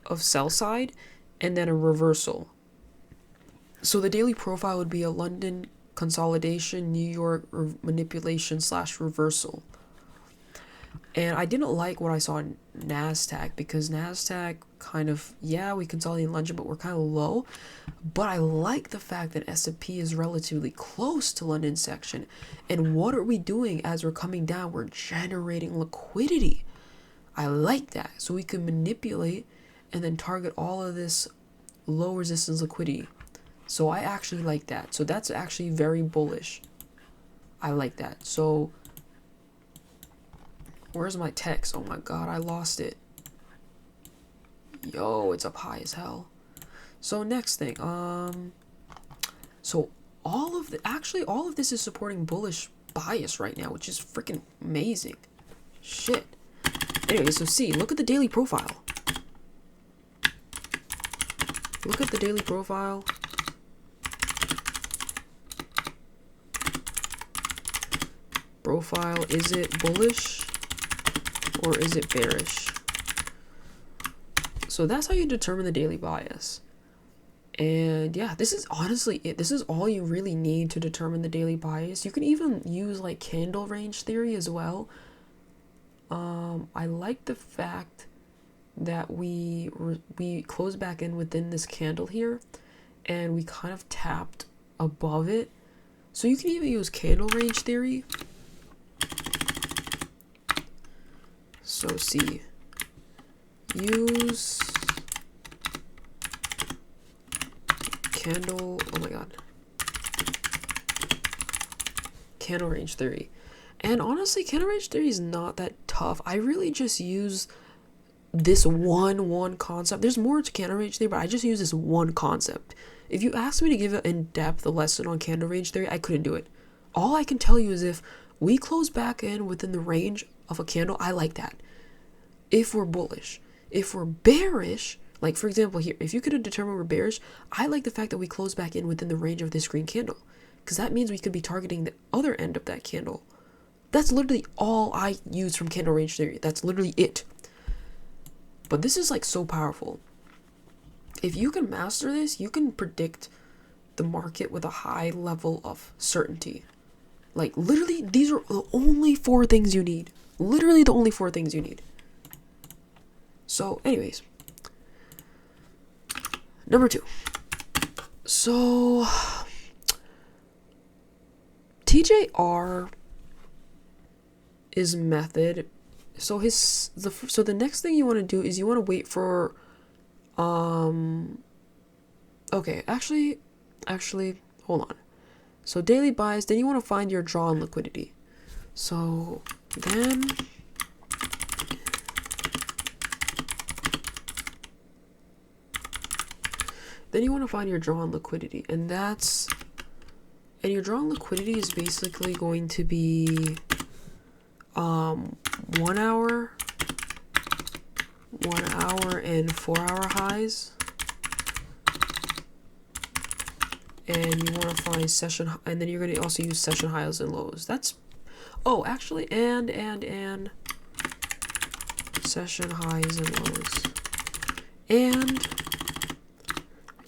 of sell side and then a reversal. So the daily profile would be a London consolidation, New York manipulation / reversal. And I didn't like what I saw in NASDAQ because NASDAQ kind of, yeah, we consolidated in London, but we're kind of low. But I like the fact that S&P is relatively close to London section. And what are we doing as we're coming down? We're generating liquidity. I like that. So we can manipulate and then target all of this low resistance liquidity. So I actually like that. So that's actually very bullish. I like that. So where's my text? Oh my god, I lost it. Yo, it's up high as hell. So next thing, so all of this is supporting bullish bias right now, which is freaking amazing. Shit. Anyway, so see, look at the daily profile. Look at the daily profile. Profile, is it bullish or is it bearish? So that's how you determine the daily bias. And yeah, this is honestly it. This is all you really need to determine the daily bias. You can even use like candle range theory as well. I like the fact that we closed back in within this candle here and we kind of tapped above it. So you can even use candle range theory. So see, use candle, oh my god, candle range theory. And honestly, candle range theory is not that tough. I really just use this one concept. There's more to candle range theory, but I just use this one concept. If you asked me to give an in-depth lesson on candle range theory, I couldn't do it. All I can tell you is if we close back in within the range of a candle, I like that. If we're bullish. If we're bearish, like for example here, if you could determine we're bearish, I like the fact that we close back in within the range of this green candle. Because that means we could be targeting the other end of that candle. That's literally all I use from candle range theory. That's literally it. But this is like so powerful. If you can master this, you can predict the market with a high level of certainty. Like literally, these are the only 4 things you need. Literally the only 4 things you need. So anyways, number 2. So TJR is method. So the next thing you want to do is you want to wait for okay, actually hold on. So daily buys, then you want to find your draw on liquidity. So then you want to find your draw on liquidity, and your draw on liquidity is basically going to be 1 hour and 4 hour highs, and you want to find session, and then you're going to also use session highs and lows. That's actually and session highs and lows, and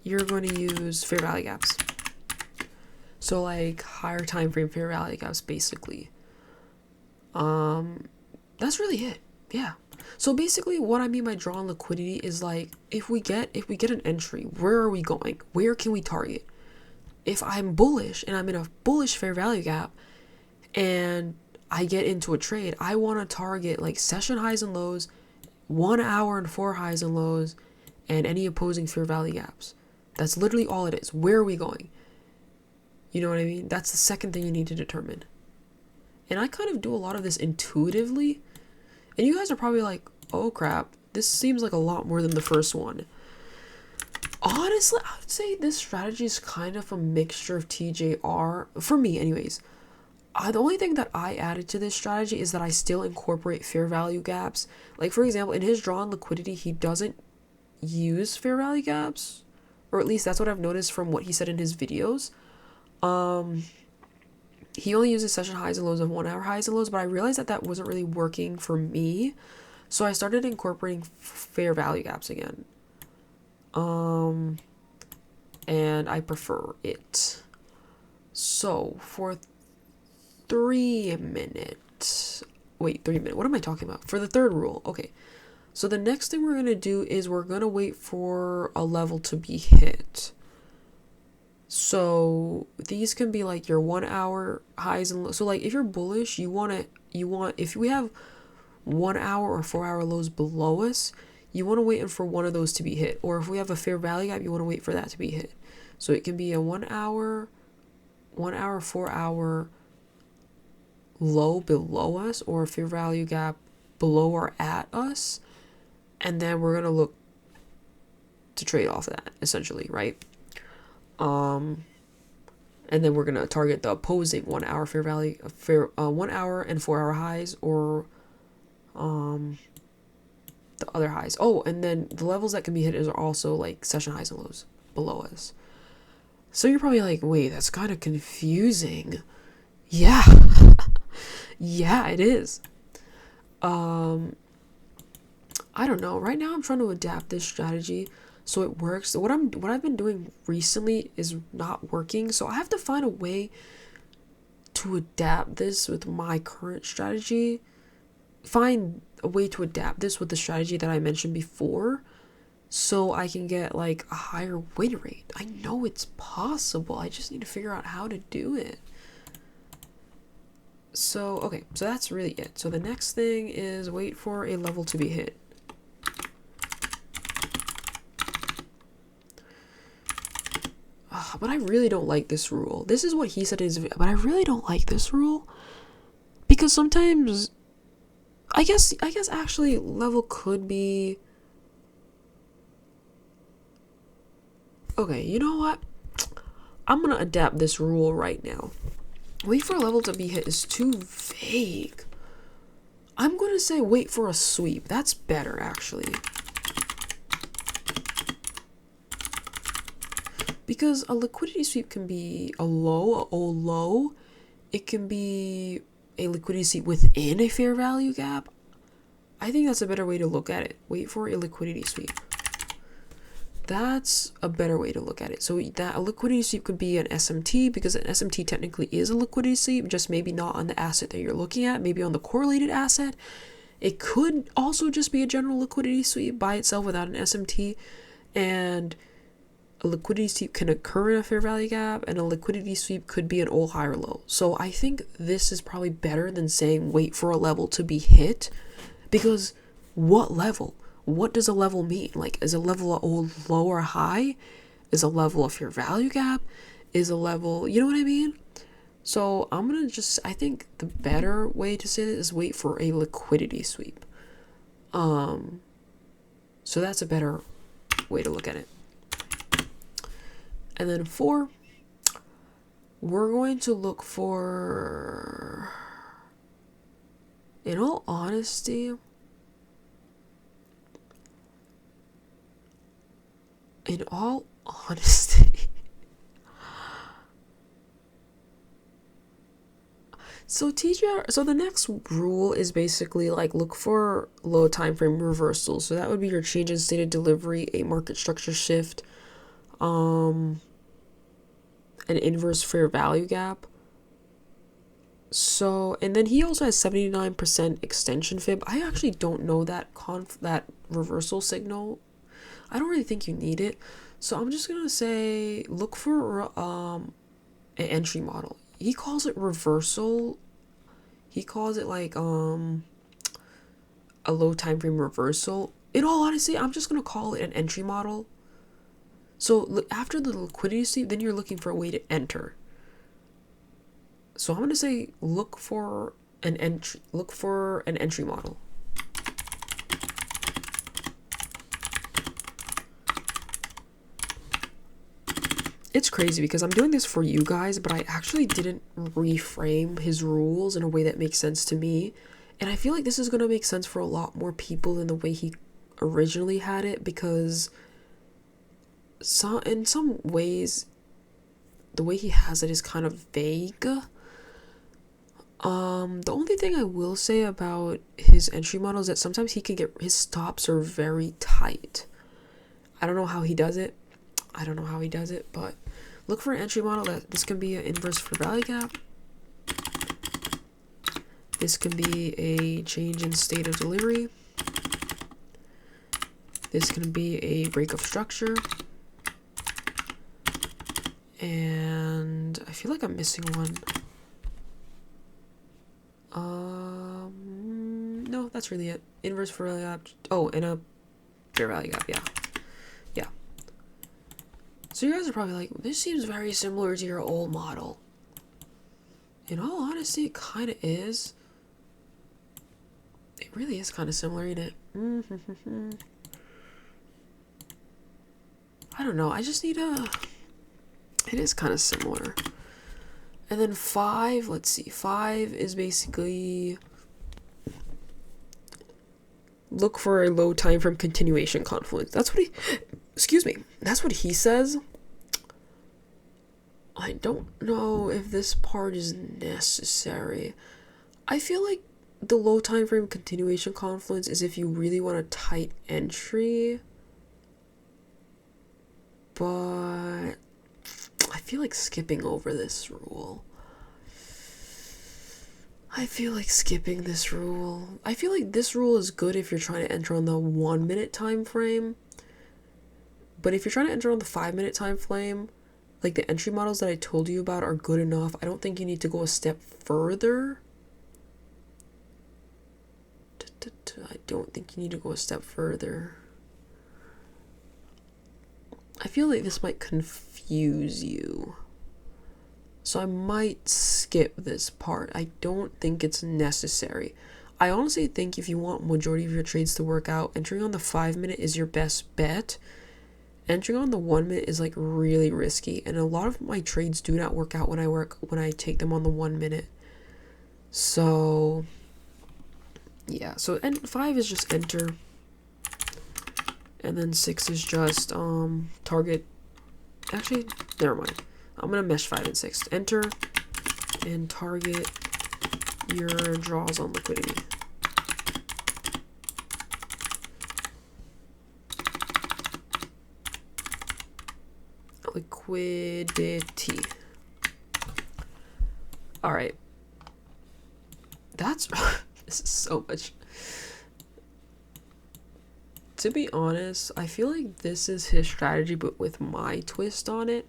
you're going to use fair value gaps. So like higher time frame fair value gaps basically. That's really it. Yeah. So basically what I mean by draw on liquidity is like if we get an entry, where are we going? Where can we target? If I'm bullish and I'm in a bullish fair value gap and I get into a trade, I want to target like session highs and lows, 1 hour and 4 highs and lows, and any opposing fair value gaps. That's literally all it is. Where are we going? You know what I mean? That's the second thing you need to determine. And I kind of do a lot of this intuitively. And you guys are probably like, oh crap, this seems like a lot more than the first one. Honestly, I would say this strategy is kind of a mixture of TJR, for me anyways. The only thing that I added to this strategy is that I still incorporate fair value gaps. Like, for example, in his drawn liquidity, he doesn't use fair value gaps, or at least that's what I've noticed from what he said in his videos. He only uses session highs and lows of 1 hour highs and lows, but I realized that that wasn't really working for me. So I started incorporating fair value gaps again. And I prefer it. So for 3 minutes, wait, 3 minutes, what am I talking about? For the third rule, okay. So the next thing we're going to do is we're going to wait for a level to be hit. So these can be like your 1 hour highs and lows. So like if you're bullish, if we have 1 hour or 4 hour lows below us, you want to wait for one of those to be hit. Or if we have a fair value gap, you want to wait for that to be hit. So it can be a 1 hour, 4 hour low below us, or a fair value gap below or at us. And then we're going to look to trade off that, essentially, right? And then we're going to target the opposing 1 hour fair value, 1 hour and 4 hour highs, or the other highs. Oh, and then the levels that can be hit are also like session highs and lows below us. So you're probably like, wait, that's kind of confusing. Yeah. Yeah, it is. I don't know. Right now I'm trying to adapt this strategy so it works. So what I've been doing recently is not working. So I have to find a way to adapt this with my current strategy. Find a way to adapt this with the strategy that I mentioned before, so I can get like a higher win rate. I know it's possible. I just need to figure out how to do it. So, okay, so that's really it. So the next thing is wait for a level to be hit. But I really don't like this rule. This is what he said in his video, but I really don't like this rule. Because sometimes, I guess actually level could be... Okay, you know what? I'm gonna adapt this rule right now. Wait for a level to be hit is too vague. I'm gonna say wait for a sweep. That's better, actually. Because a liquidity sweep can be a low, a low. It can be a liquidity sweep within a fair value gap. I think that's a better way to look at it. Wait for a liquidity sweep. That's a better way to look at it. So that a liquidity sweep could be an SMT, because an SMT technically is a liquidity sweep, just maybe not on the asset that you're looking at, maybe on the correlated asset. It could also just be a general liquidity sweep by itself without an SMT, and a liquidity sweep can occur in a fair value gap, and a liquidity sweep could be an all high or low. So I think this is probably better than saying wait for a level to be hit, because what level? What does a level mean? Like, is a level a low or high? Is a level a fair value gap? Is a level, you know what I mean? So I'm gonna I think the better way to say this is wait for a liquidity sweep. So that's a better way to look at it. And then 4, we're going to look for, in all honesty, so the next rule is basically like look for low time frame reversal. So that would be your change in state of delivery, a market structure shift, an inverse fair value gap. So, and then he also has 79% extension fib. I actually don't know that that reversal signal. I don't really think you need it. So I'm just gonna say look for an entry model. He calls it reversal. He calls it like a low time frame reversal. In all honesty, I'm just gonna call it an entry model. So after the liquidity sweep, then you're looking for a way to enter. So I'm gonna say look for an entry model. it's crazy because I'm doing this for you guys, but I actually didn't reframe his rules in a way that makes sense to me. And I feel like this is going to make sense for a lot more people than the way he originally had it, because in some ways, the way he has it is kind of vague. The only thing I will say about his entry model is that sometimes he can get, his stops are very tight. I don't know how he does it. But look for an entry model that this can be an inverse fair value gap. This can be a change in state of delivery. This can be a break of structure. And I feel like I'm missing one. No, that's really it. Inverse fair value gap. Oh, and a fair value gap, yeah. So you guys are probably like, this seems very similar to your old model. In all honesty, it kind of is. It really is kind of similar, isn't it? I don't know. I just need a... It is kind of similar. And then 5, let's see. 5 is basically... Look for a low time from continuation confluence. That's what he... Excuse me. That's what he says. I don't know if this part is necessary. I feel like the low time frame continuation confluence is if you really want a tight entry. But I feel like skipping over this rule. I feel like this rule is good if you're trying to enter on the 1 minute time frame. But if you're trying to enter on the 5 minute time frame, like the entry models that I told you about are good enough. I don't think you need to go a step further. I feel like this might confuse you. So I might skip this part. I don't think it's necessary. I honestly think if you want majority of your trades to work out, entering on the 5 minute is your best bet. Entering on the 1 minute is like really risky, and a lot of my trades do not work out when I take them on the 1 minute. So yeah, so 5 is just enter, and then 6 is just target. Actually, never mind. I'm gonna mesh 5 and 6. Enter and target your draws on liquidity. Liquidity. All right. That's this is so much. To be honest, I feel like this is his strategy, but with my twist on it.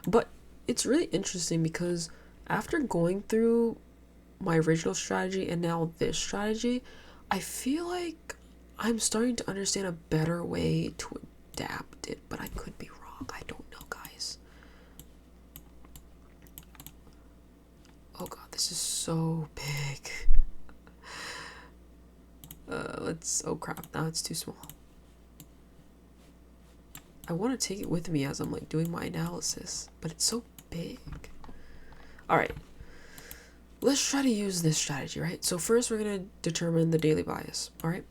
But it's really interesting because after going through my original strategy and now this strategy, I feel like I'm starting to understand a better way to adapt it, but I could be wrong. I don't know, guys. Oh god, this is so big. Oh crap, now it's too small. I want to take it with me as I'm like doing my analysis, but it's so big. All right, let's try to use this strategy, right? So first we're going to determine the daily bias, all right?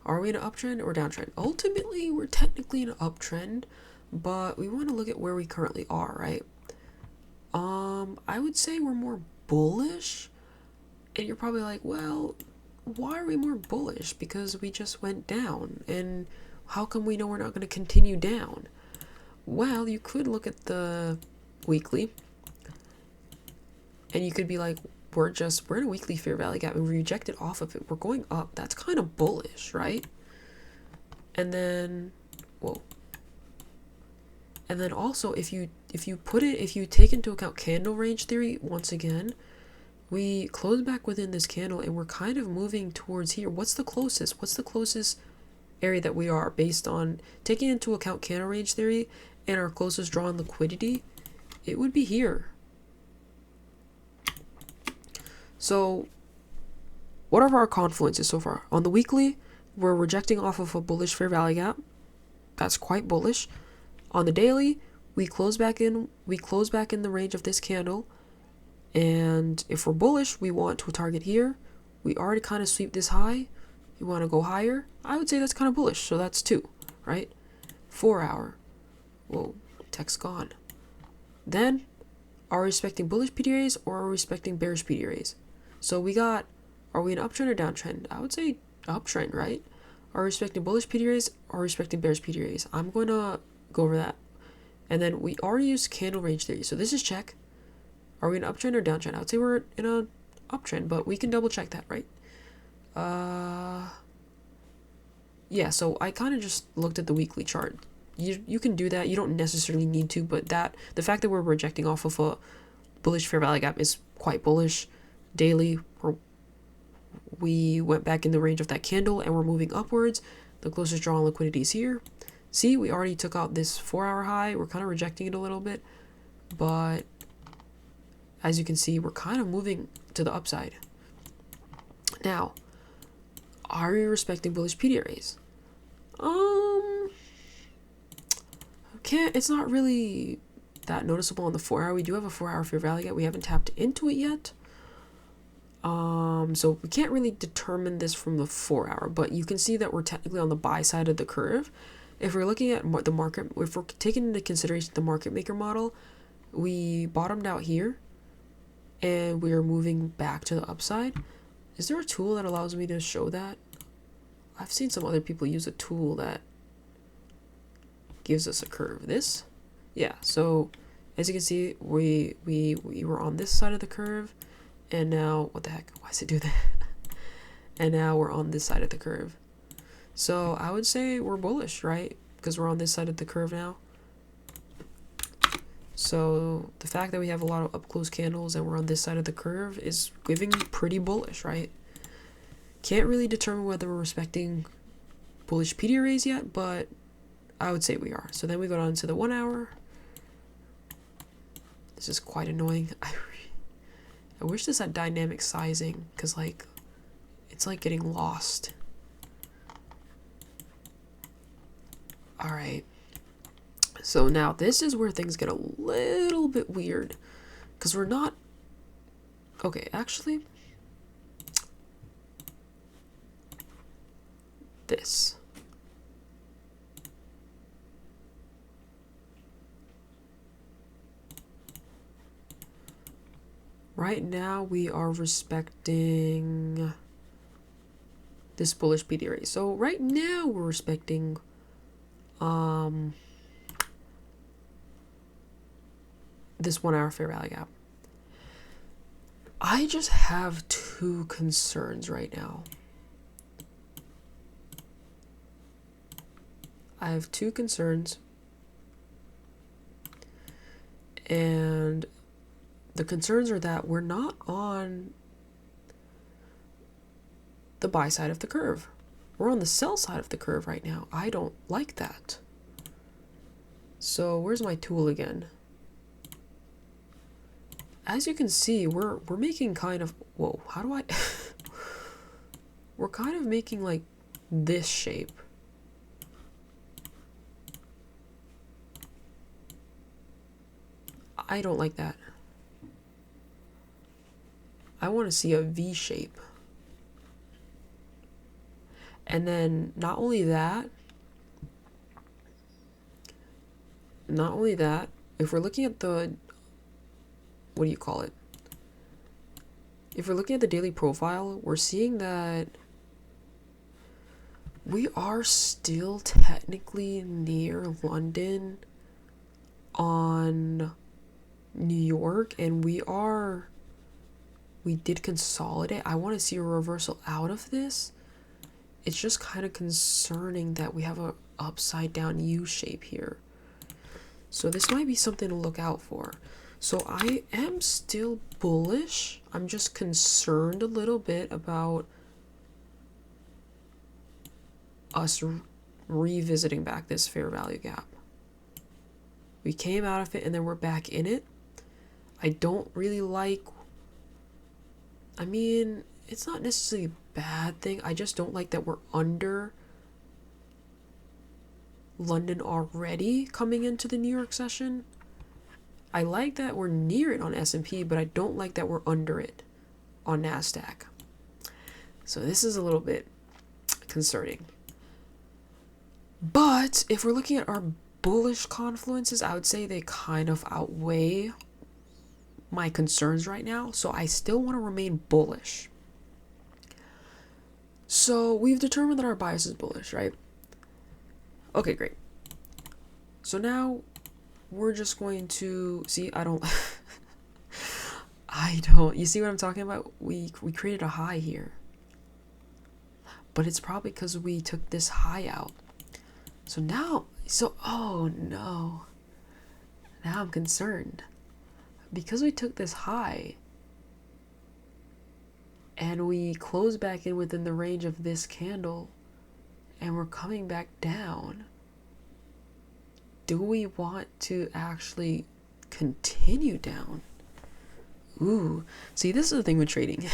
Are we in an uptrend or downtrend? Ultimately, we're technically in an uptrend, but we want to look at where we currently are, right? I would say we're more bullish, and you're probably like, well, why are we more bullish? Because we just went down, and how come we know we're not going to continue down? Well, you could look at the weekly, and you could be like, we're in a weekly fair value gap, and we rejected off of it. We're going up. That's kind of bullish, right? And then, whoa. And then also, if you take into account candle range theory, once again, we close back within this candle, and we're kind of moving towards here. What's the closest area that we are based on taking into account candle range theory and our closest draw on liquidity? It would be here. So what are our confluences so far? On the weekly, we're rejecting off of a bullish fair value gap. That's quite bullish. On the daily, we close back in the range of this candle, and if we're bullish, we want to target here. We already kind of sweep this high. You want to go higher. I would say that's kind of bullish, so that's 2, right? 4 hour. Whoa, text gone. Then, are we respecting bullish PDRAs or are we respecting bearish PDRAs? So we got, are we an uptrend or downtrend? I would say uptrend, right? Are we respecting bullish PDRAs or are we respecting bearish PDRAs? I'm going to go over that. And then we already used candle range theory. So this is check. Are we an uptrend or downtrend? I would say we're in a uptrend, but we can double check that, right? Yeah, so I kind of just looked at the weekly chart. You can do that. You don't necessarily need to, but the fact that we're rejecting off of a bullish fair value gap is quite bullish. Daily, we went back in the range of that candle and we're moving upwards. The closest draw on liquidity is here. See, we already took out this 4-hour high. We're kind of rejecting it a little bit, but as you can see, we're kind of moving to the upside. Now, are we respecting bullish PDRAs? It's not really that noticeable on the 4-hour. We do have a 4-hour fair value gap. We haven't tapped into it yet. So we can't really determine this from the 4-hour, but you can see that we're technically on the buy side of the curve. If we're looking at the market, if we're taking into consideration the market maker model, we bottomed out here and we're moving back to the upside. Is there a tool that allows me to show that? I've seen some other people use a tool that gives us a curve. This? Yeah, so as you can see, we were on this side of the curve, and now, what the heck? Why does it do that? And now we're on this side of the curve. So I would say we're bullish, right? Because we're on this side of the curve now. So the fact that we have a lot of up close candles and we're on this side of the curve is giving pretty bullish, right? Can't really determine whether we're respecting bullish PDRAs yet, but I would say we are. So then we go on to the 1-hour. This is quite annoying. I wish this had dynamic sizing, because like it's like getting lost. All right. So now this is where things get a little bit weird, because we're not, okay, actually, this. Right now we are respecting this bullish PDRA. So right now we're respecting this 1-hour fair value gap. I just have 2 concerns right now. I have 2 concerns, and the concerns are that we're not on the buy side of the curve. We're on the sell side of the curve right now. I don't like that. So where's my tool again? As you can see, we're making kind of, whoa, how do I we're kind of making like this shape. I don't like that. I want to see a V shape. And then not only that, if we're looking at the, what do you call it? If we're looking at the daily profile, we're seeing that we are still technically near London on New York, and we did consolidate. I want to see a reversal out of this. It's just kind of concerning that we have a upside down U shape here. So this might be something to look out for. So I am still bullish. I'm just concerned a little bit about us revisiting back this fair value gap. We came out of it and then we're back in it. I don't really like, I mean, it's not necessarily a bad thing. I just don't like that we're under London already coming into the New York session. I like that we're near it on S&P, but I don't like that we're under it on NASDAQ. So this is a little bit concerning. But if we're looking at our bullish confluences, I would say they kind of outweigh my concerns right now. So I still want to remain bullish. So we've determined that our bias is bullish, right? Okay, great. So now we're just going to see, you see what I'm talking about? We created a high here. But it's probably because we took this high out. Oh no. Now I'm concerned. Because we took this high and we closed back in within the range of this candle and we're coming back down, do we want to actually continue down? Ooh, see, this is the thing with trading.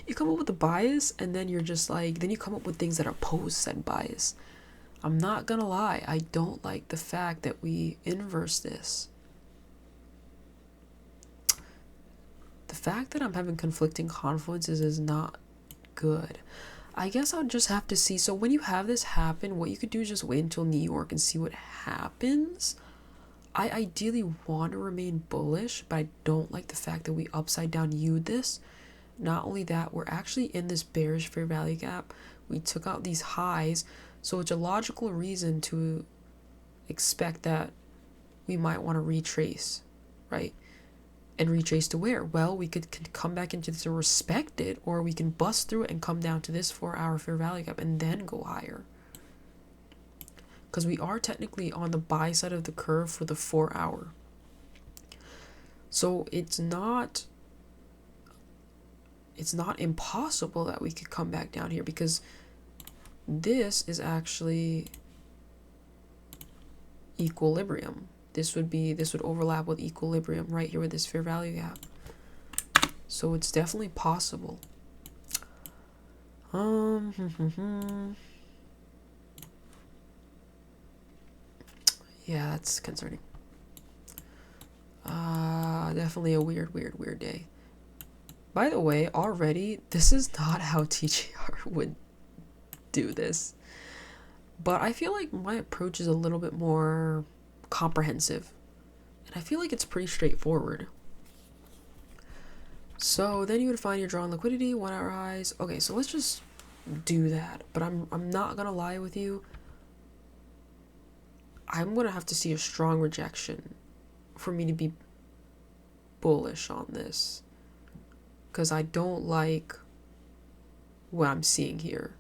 You come up with a bias and then you're just like, then you come up with things that oppose said bias. I'm not gonna lie, I don't like the fact that we inverse this. The fact that I'm having conflicting confluences is not good. I guess I'll just have to see. So when you have this happen, what you could do is just wait until New York and see what happens. I ideally want to remain bullish, but I don't like the fact that we upside down U'd this. Not only that, we're actually in this bearish fair value gap. We took out these highs, so it's a logical reason to expect that we might want to retrace, right? And retrace to where? Well, we could come back into this and respect it, or we can bust through it and come down to this 4-hour fair value gap and then go higher. Because we are technically on the buy side of the curve for the 4-hour. So it's not impossible that we could come back down here, because this is actually equilibrium. This would overlap with equilibrium right here with this fair value gap. So it's definitely possible. Yeah, that's concerning. Definitely a weird day. By the way, already, this is not how TGR would do this. But I feel like my approach is a little bit more comprehensive. And I feel like it's pretty straightforward. So then you would find your drawn liquidity, 1-hour highs. Okay, so let's just do that. But I'm not gonna lie with you. I'm gonna have to see a strong rejection for me to be bullish on this. Because I don't like what I'm seeing here.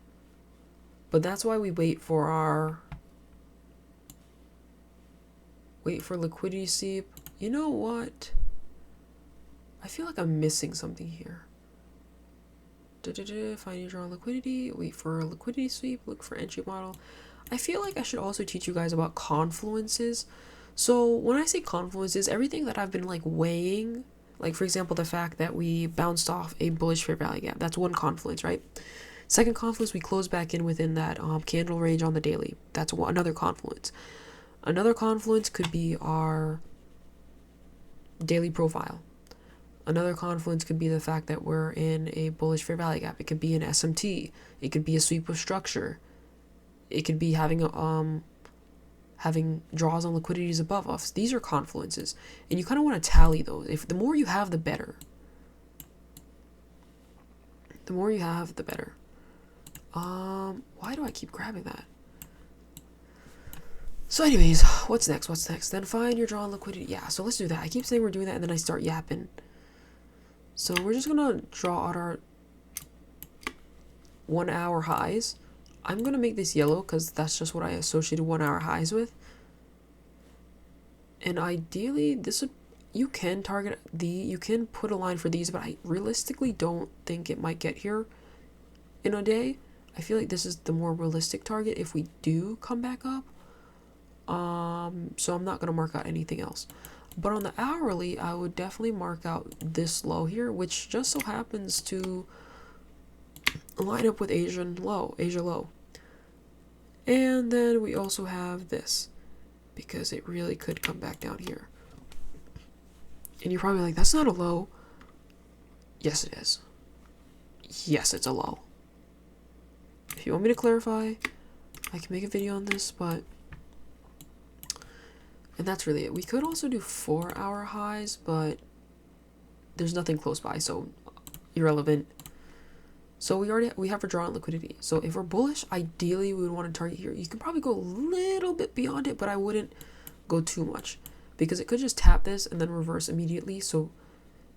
But that's why we wait for liquidity sweep. You know what? I feel like I'm missing something here. Find your drawn liquidity, wait for a liquidity sweep, look for entry model. I feel like I should also teach you guys about confluences. So when I say confluences, everything that I've been like weighing, like for example, the fact that we bounced off a bullish fair value gap, that's one confluence, right? Second confluence, we closed back in within that candle range on the daily. That's another confluence. Another confluence could be our daily profile. Another confluence could be the fact that we're in a bullish fair value gap. It could be an SMT. It could be a sweep of structure. It could be having draws on liquidities above us. These are confluences, and you kind of want to tally those. If the more you have, the better. The more you have, the better. Why do I keep grabbing that? So anyways, what's next? Then find your drawn liquidity. Yeah, so let's do that. I keep saying we're doing that, and then I start yapping. So we're just gonna draw out our 1-hour highs. I'm gonna make this yellow because that's just what I associated 1-hour highs with. And ideally, you can put a line for these, but I realistically don't think it might get here in a day. I feel like this is the more realistic target if we do come back up. So I'm not gonna mark out anything else. But on the hourly, I would definitely mark out this low here, which just so happens to line up with Asia low. And then we also have this, because it really could come back down here. And you're probably like, that's not a low. Yes, it is. Yes, it's a low. If you want me to clarify, I can make a video on this, but... And that's really it. We could also do 4-hour highs, but there's nothing close by, so irrelevant. So we have a draw on liquidity. So if we're bullish, ideally we would want to target here. You could probably go a little bit beyond it, but I wouldn't go too much, because it could just tap this and then reverse immediately. So,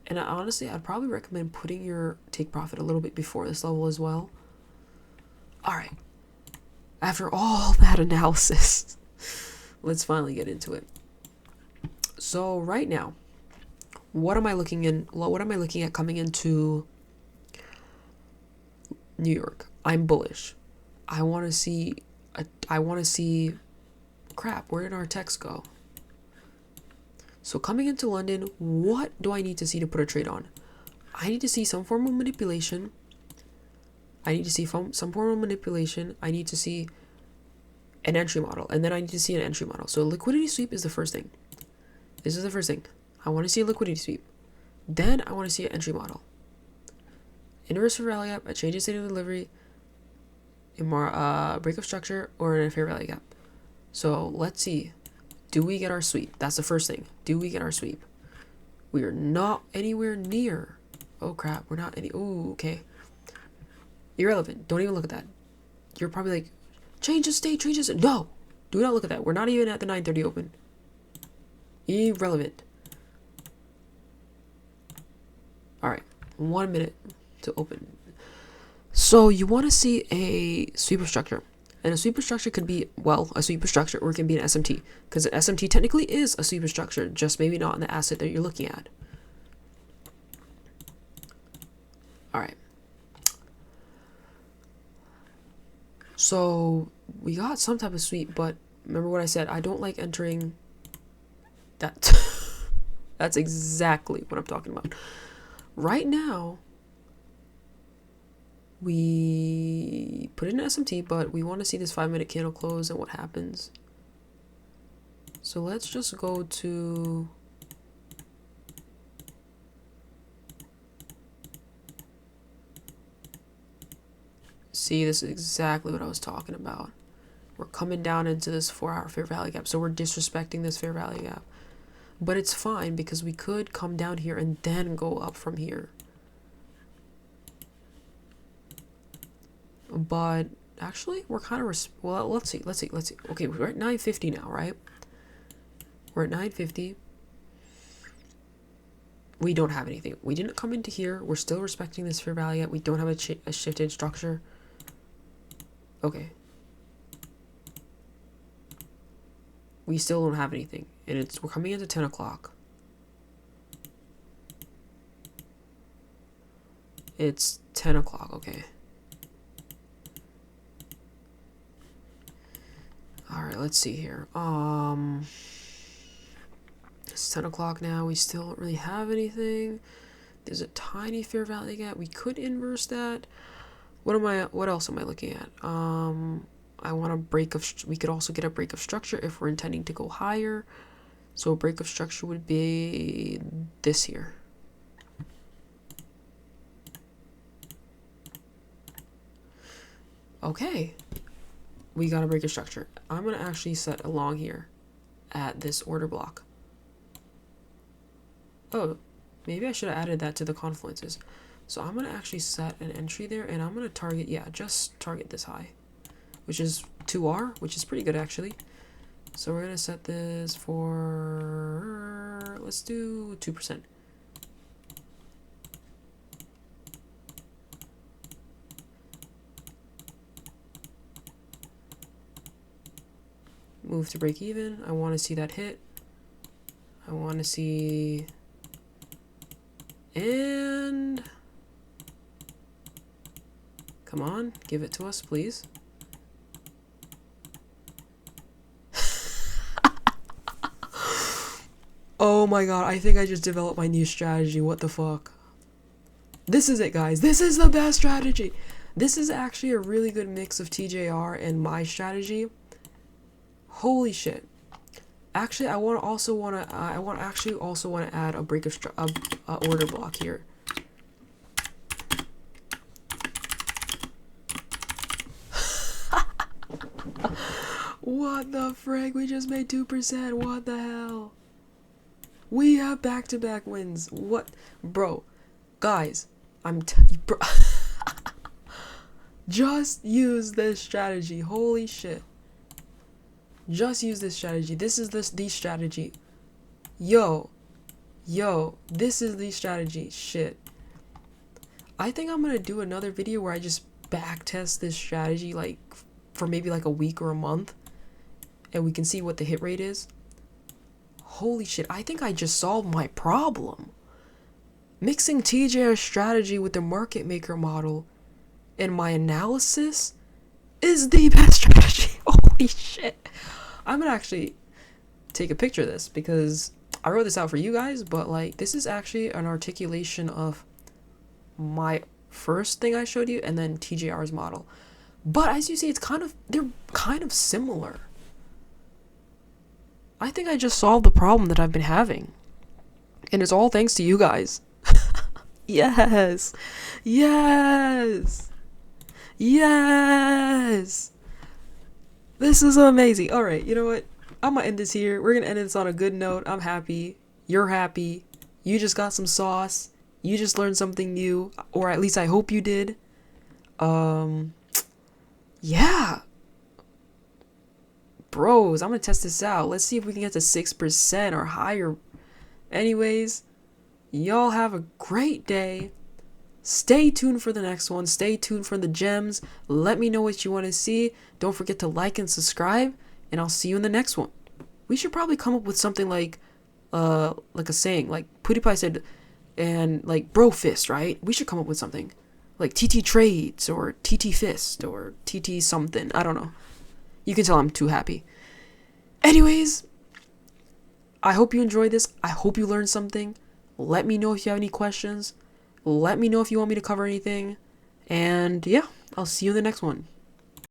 and honestly, I'd probably recommend putting your take profit a little bit before this level as well. All right. After all that analysis, let's finally get into it. So right now, what am I looking at coming into New York? I'm bullish. I want to see crap, where did our text go? So coming into London, what do I need to see to put a trade on? I need to see some form of manipulation. I need to see some form of manipulation. I need to see an entry model, and then I need to see an entry model. So liquidity sweep is the first thing. This is the first thing. I want to see a liquidity sweep. Then I want to see an entry model. Inverse fair value gap, a change in state of delivery, a break of structure, or a fair value gap. So let's see. Do we get our sweep? That's the first thing. Do we get our sweep? We are not anywhere near. Oh crap, we're not any. Oh, okay. Irrelevant. Don't even look at that. You're probably like, change the state, change this. No, do not look at that. We're not even at the 9:30 open. Irrelevant. All right, 1 minute to open. So you want to see a sweeper structure. And a sweeper structure could be, well, a sweeper structure, or it can be an SMT. Because an SMT technically is a sweeper structure, just maybe not in the asset that you're looking at. All right. So we got some type of sweep, but remember what I said, I don't like entering that. That's exactly what I'm talking about. Right now, we put in an SMT, but we want to see this 5-minute candle close and what happens. So let's just go to see, this is exactly what I was talking about. We're coming down into this 4-hour fair value gap, so we're disrespecting this fair value gap. But it's fine, because we could come down here and then go up from here. But actually, we're kind of well, let's see. Okay, we're at 950 now, right? We're at 950. We don't have anything. We didn't come into here. We're still respecting this fair value yet. We don't have a shifted structure. Okay. We still don't have anything, and we're coming into 10 o'clock. It's 10 o'clock. Okay. Alright, let's see here. It's 10 o'clock now. We still don't really have anything. There's a tiny fair value gap. We could inverse that. What else am I looking at? I want a break of, we could also get a break of structure if we're intending to go higher. So a break of structure would be this here. Okay. We got a break of structure. I'm going to actually set along here at this order block. Oh, maybe I should have added that to the confluences. So I'm going to actually set an entry there, and I'm going to target, yeah, just target this high, which is 2R, which is pretty good actually. So we're going to set this for, let's do 2%. Move to break even. I want to see that hit. I want to see, and come on, give it to us, please. Oh my god, I think I just developed my new strategy. What the fuck? This is it, guys. This is the best strategy. This is actually a really good mix of TJR and my strategy. Holy shit. Actually, I also want to add a break of order block here. What the frick? We just made 2%. What the hell? We have back-to-back wins. What? Bro. Guys, bro. Just use this strategy. Holy shit. Just use this strategy. This is the strategy. Yo, this is the strategy. Shit. I think I'm gonna do another video where I just back test this strategy like for maybe like a week or a month, and we can see what the hit rate is. Holy shit, I think I just solved my problem. Mixing TJR strategy with the market maker model in my analysis is the best strategy. Holy shit. I'm gonna actually take a picture of this because I wrote this out for you guys, but like this is actually an articulation of my first thing I showed you and then TJR's model. But as you see, they're kind of similar. I think I just solved the problem that I've been having. And it's all thanks to you guys. Yes. Yes. Yes. This is amazing. All right, you know what? I'm gonna end this here. We're gonna end this on a good note. I'm happy. You're happy. You just got some sauce. You just learned something new, or at least I hope you did. Yeah. Bros, I'm gonna test this out. Let's see if we can get to 6% or higher. Anyways, y'all have a great day. Stay tuned for the next one. Stay tuned for the gems. Let me know what you want to see. Don't forget to like and subscribe, and I'll see you in the next one. We should probably come up with something like a saying, like PewDiePie said, and like bro fist, right? We should come up with something like TT trades or TT fist or TT something. I don't know. You can tell I'm too happy. Anyways, I hope you enjoyed this. I hope you learned something. Let me know if you have any questions. Let me know if you want me to cover anything. And yeah, I'll see you in the next one.